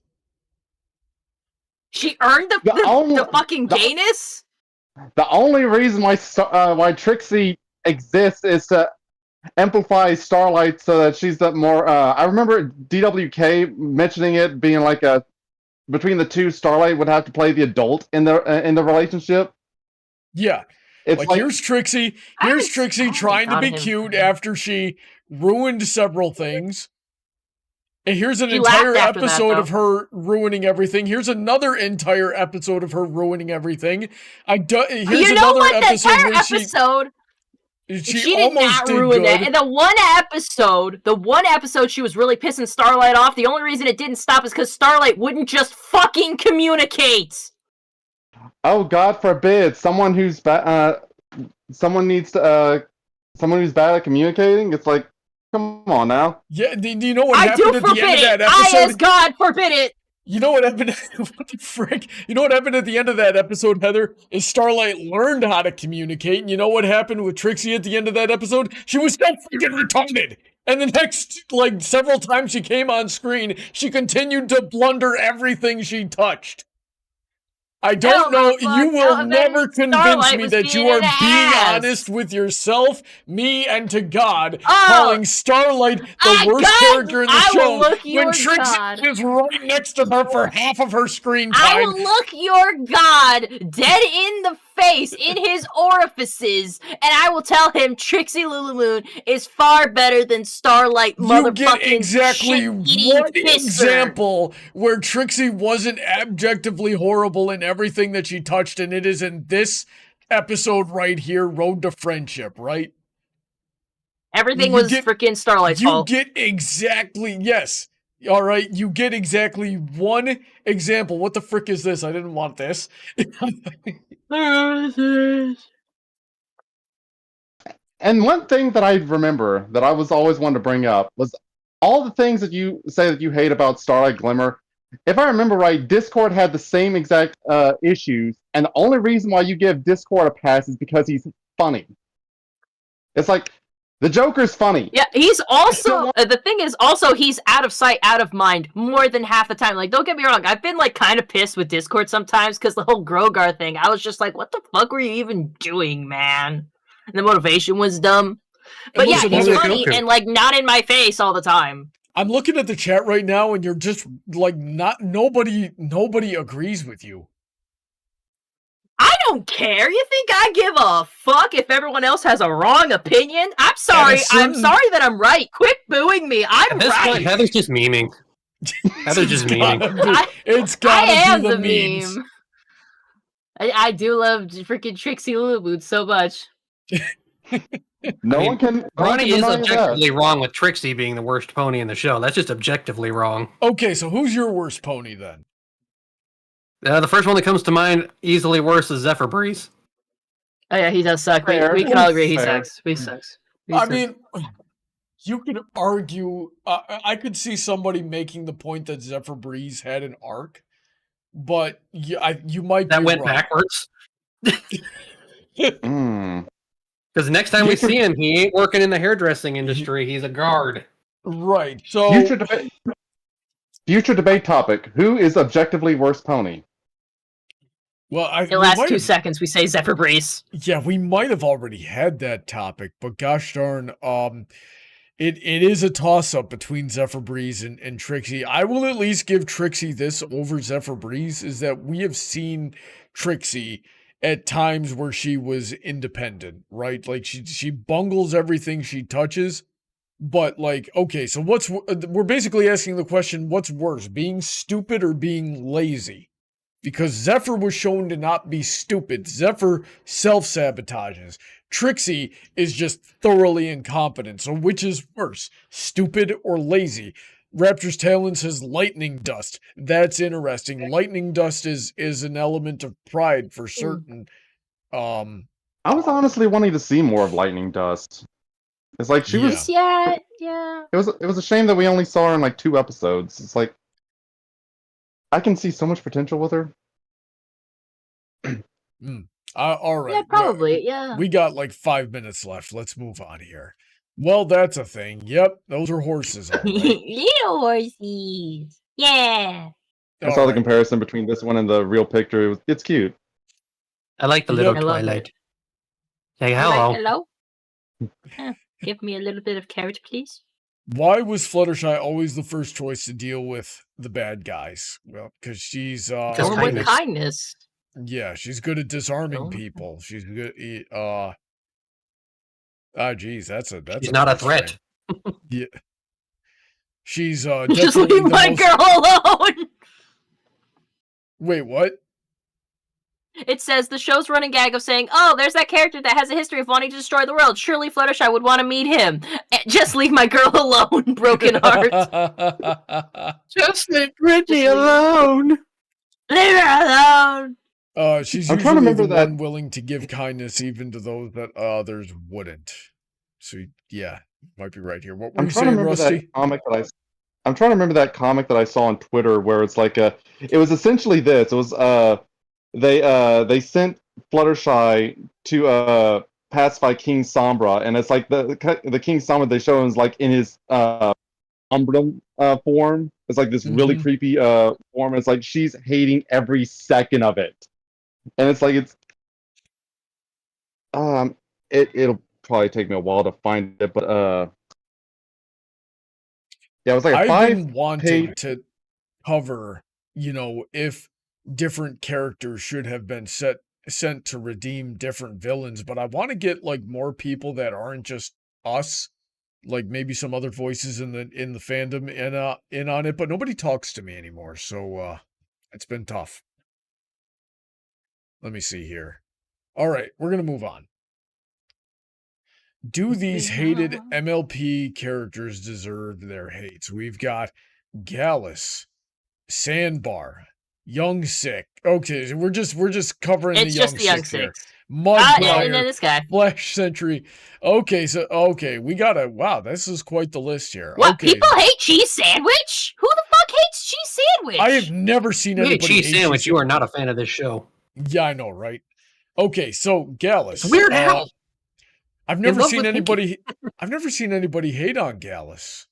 She earned the fucking gayness. The only reason why Trixie exists is to amplify Starlight so that she's the more. I remember DWK mentioning it being like a. Between the two, Starlight would have to play the adult in the relationship. Yeah, it's like here's Trixie. Here's Trixie trying to be cute after she ruined several things. And here's an entire episode of her ruining everything. Here's another entire episode of her ruining everything. Here's another episode. She did not ruin it. And the one episode she was really pissing Starlight off. The only reason it didn't stop is because Starlight wouldn't just fucking communicate. Oh, God forbid! Someone who's bad. Someone who's bad at communicating. It's like, come on now. Yeah, do you know what happened at the end of that episode? I, as God, forbid it. You know what happened? What the frick? You know what happened at the end of that episode, Heather? Is Starlight learned how to communicate, and you know what happened with Trixie at the end of that episode? She was still freaking retarded. And the next, several times she came on screen, she continued to blunder everything she touched. I don't know. You will never convince me that you are being honest with yourself, me, and to God, calling Starlight the worst character in the show when Trixie is right next to her for half of her screen time. I will look your God dead in the face in his orifices, and I will tell him Trixie Lulumoon is far better than Starlight motherfucking You get exactly one example where Trixie wasn't objectively horrible in everything that she touched, and it is in this episode right here, Road to Friendship, right? Everything was freaking Starlight's fault. You get exactly, yes. All right, you get exactly one example. What the frick is this? I didn't want this. And one thing that I remember that I was always wanting to bring up was all the things that you say that you hate about Starlight Glimmer. If I remember right, Discord had the same exact issues, and the only reason why you give Discord a pass is because he's funny. It's like, The Joker's funny. Yeah, he's also the thing is also he's out of sight, out of mind more than half the time. Like, don't get me wrong, I've been like kind of pissed with Discord sometimes because the whole Grogar thing. I was just like, what the fuck were you even doing, man? And the motivation was dumb. But yeah, listen, he's look, funny and like not in my face all the time. I'm looking at the chat right now, and you're just like nobody agrees with you. I don't care. You think I give a fuck if everyone else has a wrong opinion? I'm sorry. I'm sorry that I'm right. Quit booing me. I'm At this right. point, Heather's just memeing. Heather's just memeing. It's gotta I am be the the memes. meme. I do love freaking Trixie Lulu so much. No one can. Brony is deny objectively wrong with Trixie being the worst pony in the show. That's just objectively wrong. Okay, so who's your worst pony then? The first one that comes to mind, easily worse, is Zephyr Breeze. Oh yeah, he does suck. Fair. We can all agree he Fair. sucks. He sucks. I mean, you could argue. I could see somebody making the point that Zephyr Breeze had an arc, but you might That be went wrong. backwards. Mm. Because next time we see him, he ain't working in the hairdressing industry. He's a guard. Right. So Future debate topic: who is objectively worst pony? well, The last 2 seconds we say Zephyr Breeze. Yeah, we might have already had that topic, but gosh darn, it is a toss-up between Zephyr Breeze and Trixie. I will at least give Trixie this over Zephyr Breeze, is that we have seen Trixie at times where she was independent, right? Like she bungles everything she touches, but like, okay, so we're basically asking the question, what's worse, being stupid or being lazy? Because Zephyr was shown to not be stupid. Zephyr self-sabotages. Trixie is just thoroughly incompetent. So which is worse, stupid or lazy? Raptor's Talon says lightning dust. That's interesting. Lightning dust is an element of pride for certain. I was honestly wanting to see more of Lightning Dust. It's like she was. Yeah. It was a shame that we only saw her in like 2 episodes. It's like I can see so much potential with her. All right. Yeah, probably. Yeah. We got like 5 minutes left. Let's move on here. Well, that's a thing. Yep, those are horses. All right. Little horsies. Yeah. I saw the comparison between this one and the real picture. It's cute. I like the little I love Twilight. it. Hey, hello. Hello. Give me a little bit of carrot, please. Why was Fluttershy always the first choice to deal with the bad guys? Well, because she's Because Or with kindness. yeah, she's good at disarming Oh. people. She's good. Geez, that's She's not a nice threat. frame. Yeah, she's Just definitely leave the my most... girl alone. Wait, what? It says the show's running gag of saying, "Oh, there's that character that has a history of wanting to destroy the world. Surely Fluttershy would want to meet him. Just leave my girl alone, broken heart. Just leave Britney alone. Leave her alone." She's I'm usually trying to remember the that- one willing to give kindness even to those that others wouldn't. So yeah, might be right here. What were I'm you trying to saying, remember Rusty? that comic that I'm trying to remember that comic that I saw on Twitter where it's like it was essentially this. It was they sent Fluttershy to pacify King Sombra, and it's like the King Sombra they show him is like in his Umbra form. It's like this really creepy form. It's like she's hating every second of it, and it's like it'll probably take me a while to find it, but yeah, it was like a I've been 5 wanting page. to cover, if different characters should have been sent to redeem different villains, but I want to get like more people that aren't just us, like maybe some other voices in the fandom in on it, but nobody talks to me anymore, so it's been tough. Let me see here. All right, we're gonna move on. Do these hated MLP characters deserve their hates? We've got Gallus, Sandbar, Young Sick. Okay, so we're just covering It's the just the Young Young Sick here. Six. Mudfire, Yeah, this guy. Flash Sentry. Okay, we got wow, this is quite the list here. What? Okay. People hate cheese sandwich? Who the fuck hates cheese sandwich? I have never seen You hate anybody cheese sandwich. You are not a fan of this show. Yeah, I know, right? Okay, so Gallus. It's Weird Al. I've In never love seen with Pinky. anybody. I've never seen anybody hate on Gallus.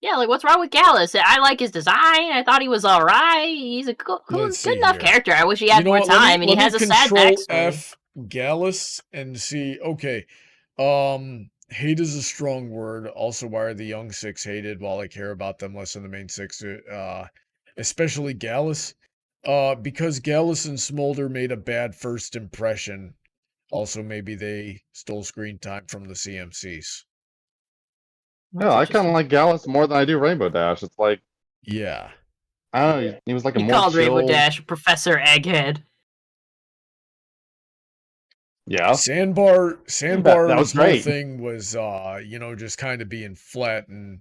Yeah, like what's wrong with Gallus? I like his design. I thought he was all right. He's a good see enough here. character. I wish he had You know more what, time, and he has a sad Control backstory. F Gallus and see. Okay, hate is a strong word. Also, why are the young six hated? While I care about them less than the main six, especially Gallus. Because Gallus and Smolder made a bad first impression. Also, maybe they stole screen time from the CMCs. No, I kind of like Gallus more than I do Rainbow Dash. It's like, Yeah. I don't know, he was like a He more called Rainbow chill... Dash Professor Egghead. Yeah. Sandbar's that was whole great. thing was, just kind of being flat and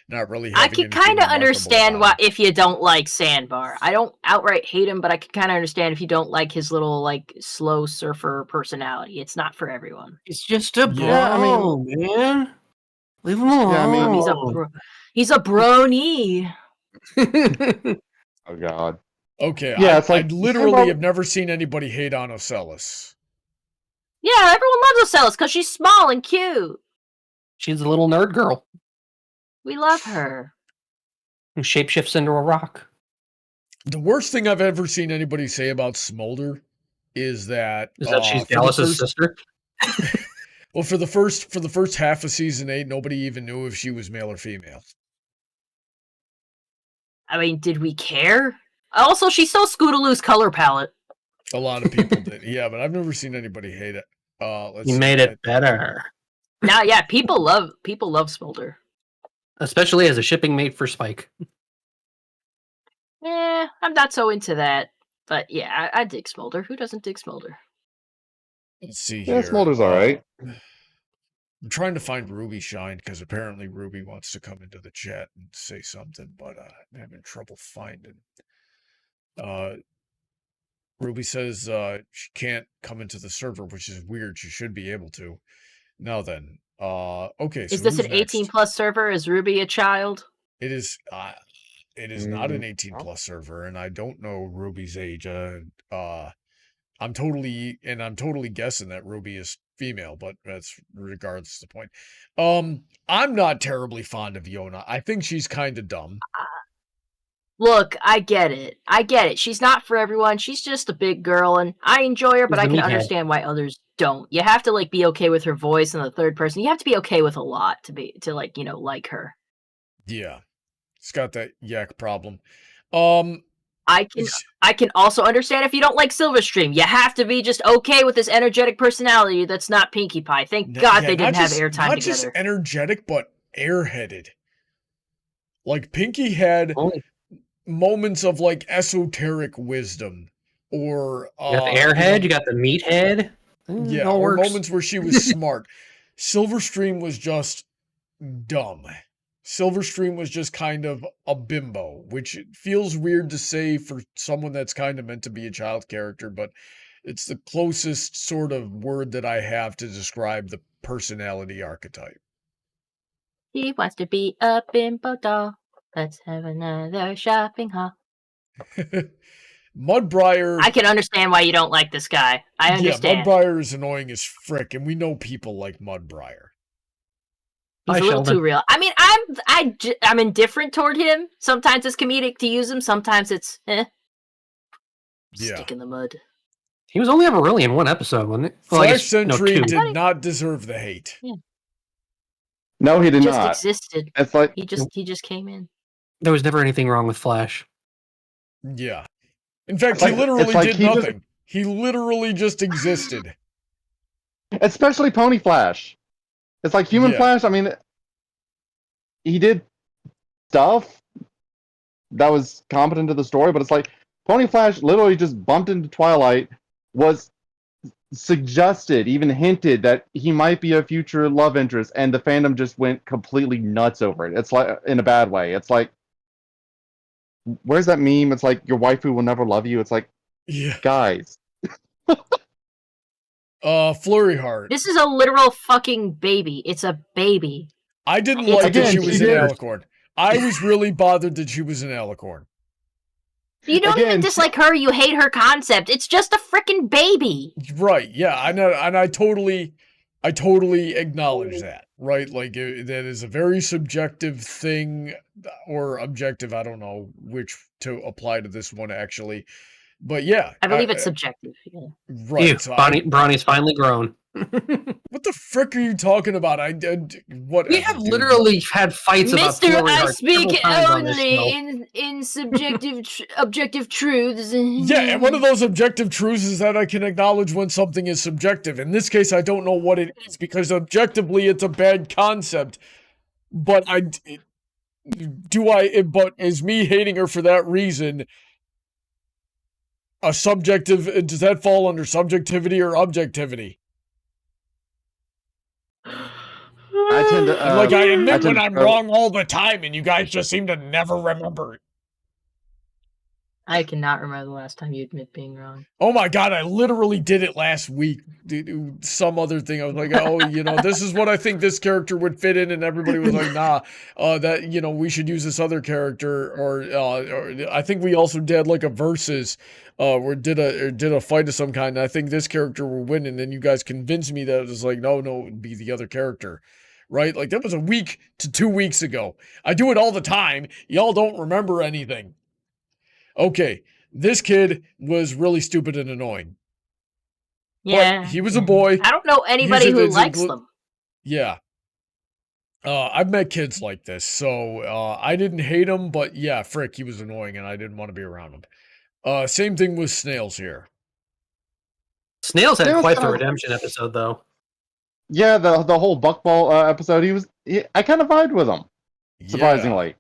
not really I having can anything kind of remarkable understand about why him. if you don't like Sandbar. I don't outright hate him, but I can kind of understand if you don't like his little like slow surfer personality. It's not for everyone. It's just a bro, Yeah, I mean- man. Leave him alone. Yeah, I mean- He's a brony. Oh, God. Okay, Yeah, it's like I literally Sandbar- have never seen anybody hate on Ocellus. Yeah, everyone loves Ocellus because she's small and cute. She's a little nerd girl We love her. who shapeshifts into a rock. The worst thing I've ever seen anybody say about Smolder is that Is that she's for the Gallus's first- sister? Well, for the first half of season 8, nobody even knew if she was male or female. I mean, did we care? Also, she's so Scootaloo's color palette. A lot of people did, yeah, but I've never seen anybody hate it. Let's You see, made it better. Now, yeah, people love Smolder. Especially as a shipping mate for Spike. I'm not so into that. But yeah, I dig Smolder. Who doesn't dig Smolder? Let's see Yeah, here. Smolder's alright. I'm trying to find Ruby Shine because apparently Ruby wants to come into the chat and say something, but I'm having trouble finding. Ruby says she can't come into the server, which is weird. She should be able to. Now then, okay. So Is this who's an 18 next? plus server? Is Ruby a child? It is. It is not an 18 plus server, and I don't know Ruby's age. I'm totally guessing that Ruby is female, but that's regardless of the point. I'm not terribly fond of Yona. I think she's kind of dumb. Look, I get it. She's not for everyone. She's just a big girl, and I enjoy her, but She's I the can meathead. understand why others don't. You have to like be okay with her voice in the third person. You have to be okay with a lot to like her. Yeah, it's got that yak problem. I can also understand if you don't like Silverstream. You have to be just okay with this energetic personality that's not Pinkie Pie. Thank God they didn't have airtime not together. just energetic, but airheaded. Like Pinkie had Only moments of like esoteric wisdom, or you got the airhead, you got the meathead. yeah, all or works. moments where she was smart. Silverstream was just dumb. Silverstream was just kind of a bimbo, which feels weird to say for someone that's kind of meant to be a child character, but it's the closest sort of word that I have to describe the personality archetype. He wants to be a bimbo doll. Let's have another shopping haul. Mudbriar. I can understand why you don't like this guy. I understand. Yeah, Mudbriar is annoying as frick, and we know people like Mudbriar. He's Hi, a little Sheldon. too real. I mean, I'm indifferent toward him. Sometimes it's comedic to use him. Sometimes it's Yeah. stick in the mud. He was only ever really in one episode, wasn't it? Well, I Flash guess, no, Sentry two. did not deserve the hate. No, he did Just not. existed. It's like, He just came in. There was never anything wrong with Flash. Yeah. In fact, It's like- he literally it's like did he just- nothing. He literally just existed. especially Pony Flash. It's like Human Yeah. Flash, I mean, he did stuff that was competent to the story, but it's like Pony Flash literally just bumped into Twilight, was suggested, even hinted that he might be a future love interest, and the fandom just went completely nuts over it. It's like, in a bad way. It's like, where's that meme? It's like, your waifu will never love you. It's like, Yeah. guys. Flurry Heart. This is a literal fucking baby. It's a baby. I didn't It's like that again, she was she an did. alicorn. I was really bothered that she was an alicorn. You don't Again, even dislike her. You hate her concept. It's just a freaking baby. Right, yeah, I know, and I totally I totally acknowledge that, right? Like, that is a very subjective thing, or objective, I don't know which to apply to this one, actually. But yeah. I believe it's subjective. Yeah. Right. Ew, So Bronny's finally grown. what the frick are you talking about? Whatever, We have dude. literally had fights about Mister, Glory I Heart speak several times on this show. only in subjective, objective truths. Yeah, and one of those objective truths is that I can acknowledge when something is subjective. In this case, I don't know what it is, because objectively it's a bad concept. But but is me hating her for that reason a subjective, does that fall under subjectivity or objectivity? I tend to Like, I admit when I'm go- wrong all the time, and you guys just seem to never remember it. I cannot remember the last time you admit being wrong. Oh my god, I literally did it last week. Some other thing. I was like, oh, this is what I think this character would fit in, and everybody was like, nah, that, we should use this other character, or I think we also did like a versus, or did a fight of some kind, and I think this character will win, and then you guys convinced me that it was like, no, it would be the other character. Right? Like, that was a week to 2 weeks ago. I do it all the time. Y'all don't remember anything. Okay, this kid was really stupid and annoying. Yeah. But he was a boy. I don't know anybody who likes them. Yeah. I've met kids like this, so I didn't hate him, but yeah, frick, he was annoying, and I didn't want to be around him. Same thing with Snails here. Snails had Snails quite the had- redemption episode, though. Yeah, the whole Buckball episode, I kind of vibed with him, surprisingly. Yeah.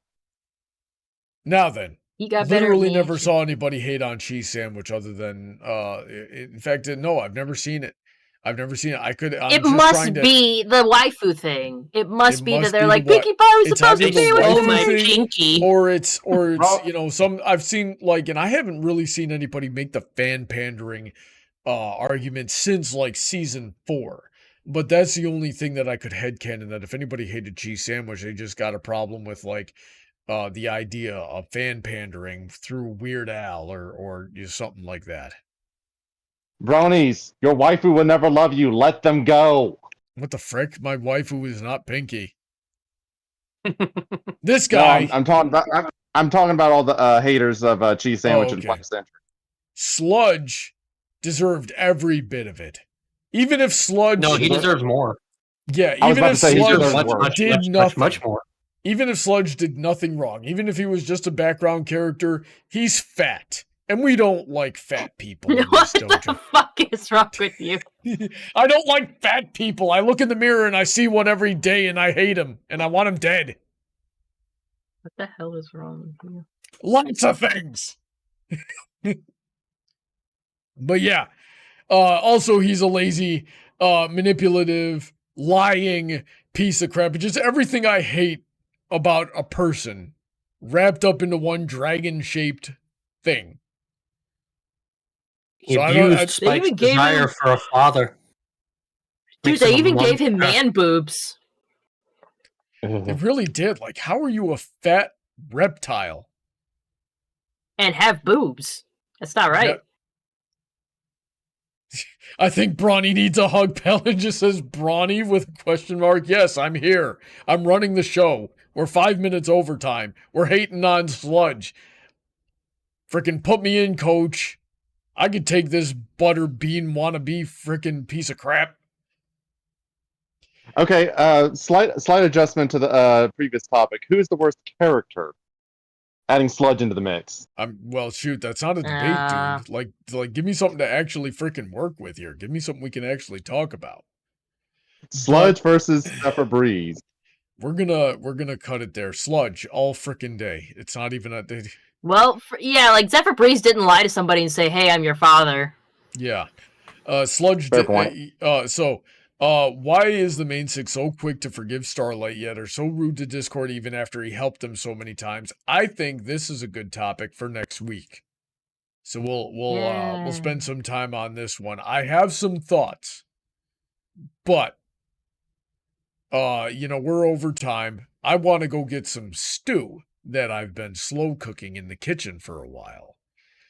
Now then, He got better. literally than never me. saw anybody hate on cheese sandwich other than, in fact, no, I've never seen it. I'm It just must trying to- be the waifu thing. It must It be must that they're be like, the what? Pinkie Pie was It's supposed to either be the with Oh, waifu my thing, pinky. or it's Bro- some I've seen, like, and I haven't really seen anybody make the fan pandering argument since like season 4. But that's the only thing that I could headcanon, that if anybody hated cheese sandwich, they just got a problem with like the idea of fan pandering through Weird Al or something like that. Bronies, your waifu will never love you. Let them go. What the frick? My waifu is not Pinky. This No, guy, I'm talking about. I'm talking about all the haters of cheese sandwich and okay. 20th century. Sludge deserved every bit of it. Even if Sludge, No, he deserves more. yeah, I was even about if to say he Sludge deserves more. did nothing, much more. even if Sludge did nothing wrong, even if he was just a background character, he's fat. And we don't like fat people in What this the dojo. fuck is wrong with you? I don't like fat people. I look in the mirror and I see one every day and I hate him and I want him dead. What the hell is wrong with you? Lots of things. But yeah. Also, he's a lazy, manipulative, lying piece of crap. Just everything I hate about a person wrapped up into one dragon-shaped thing. He So I don't- abused They even Spike's gave desire him- for a father. Dude, Makes they him a even monster. gave him man boobs. They really did. Like, how are you a fat reptile? And have boobs. That's not right. Yeah. I think Bronny needs a hug. Palin just says Bronny with a question mark. Yes, I'm here. I'm running the show. We're 5 minutes overtime. We're hating on Sludge. Frickin' put me in, coach. I could take this butter bean wannabe frickin' piece of crap. Okay, slight adjustment to the previous topic. Who is the worst character? Adding Sludge into the mix. Well, shoot, that's not a debate, dude. Like, give me something to actually frickin' work with here. Give me something we can actually talk about. Sludge versus Zephyr Breeze. We're gonna cut it there. Sludge all frickin' day. It's not even a. Well, yeah, like Zephyr Breeze didn't lie to somebody and say, "Hey, I'm your father." Yeah. Sludge. Fair point. Why is the main six so quick to forgive Starlight yet are so rude to Discord even after he helped them so many times? I think this is a good topic for next week. So we'll spend some time on this one. I have some thoughts, but we're over time. I want to go get some stew that I've been slow cooking in the kitchen for a while.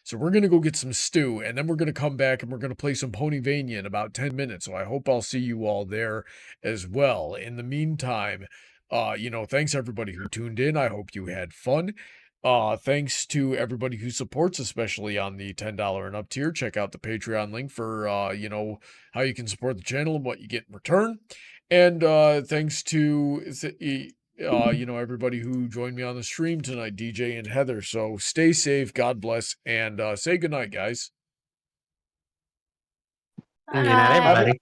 So we're going to go get some stew, and then we're going to come back and we're going to play some Ponyvania in about 10 minutes. So I hope I'll see you all there as well. In the meantime, thanks everybody who tuned in. I hope you had fun. Thanks to everybody who supports, especially on the $10 and up tier. Check out the Patreon link for, how you can support the channel and what you get in return. And thanks to, everybody who joined me on the stream tonight, DJ and Heather. So stay safe, God bless, and say goodnight, guys. Good night, everybody.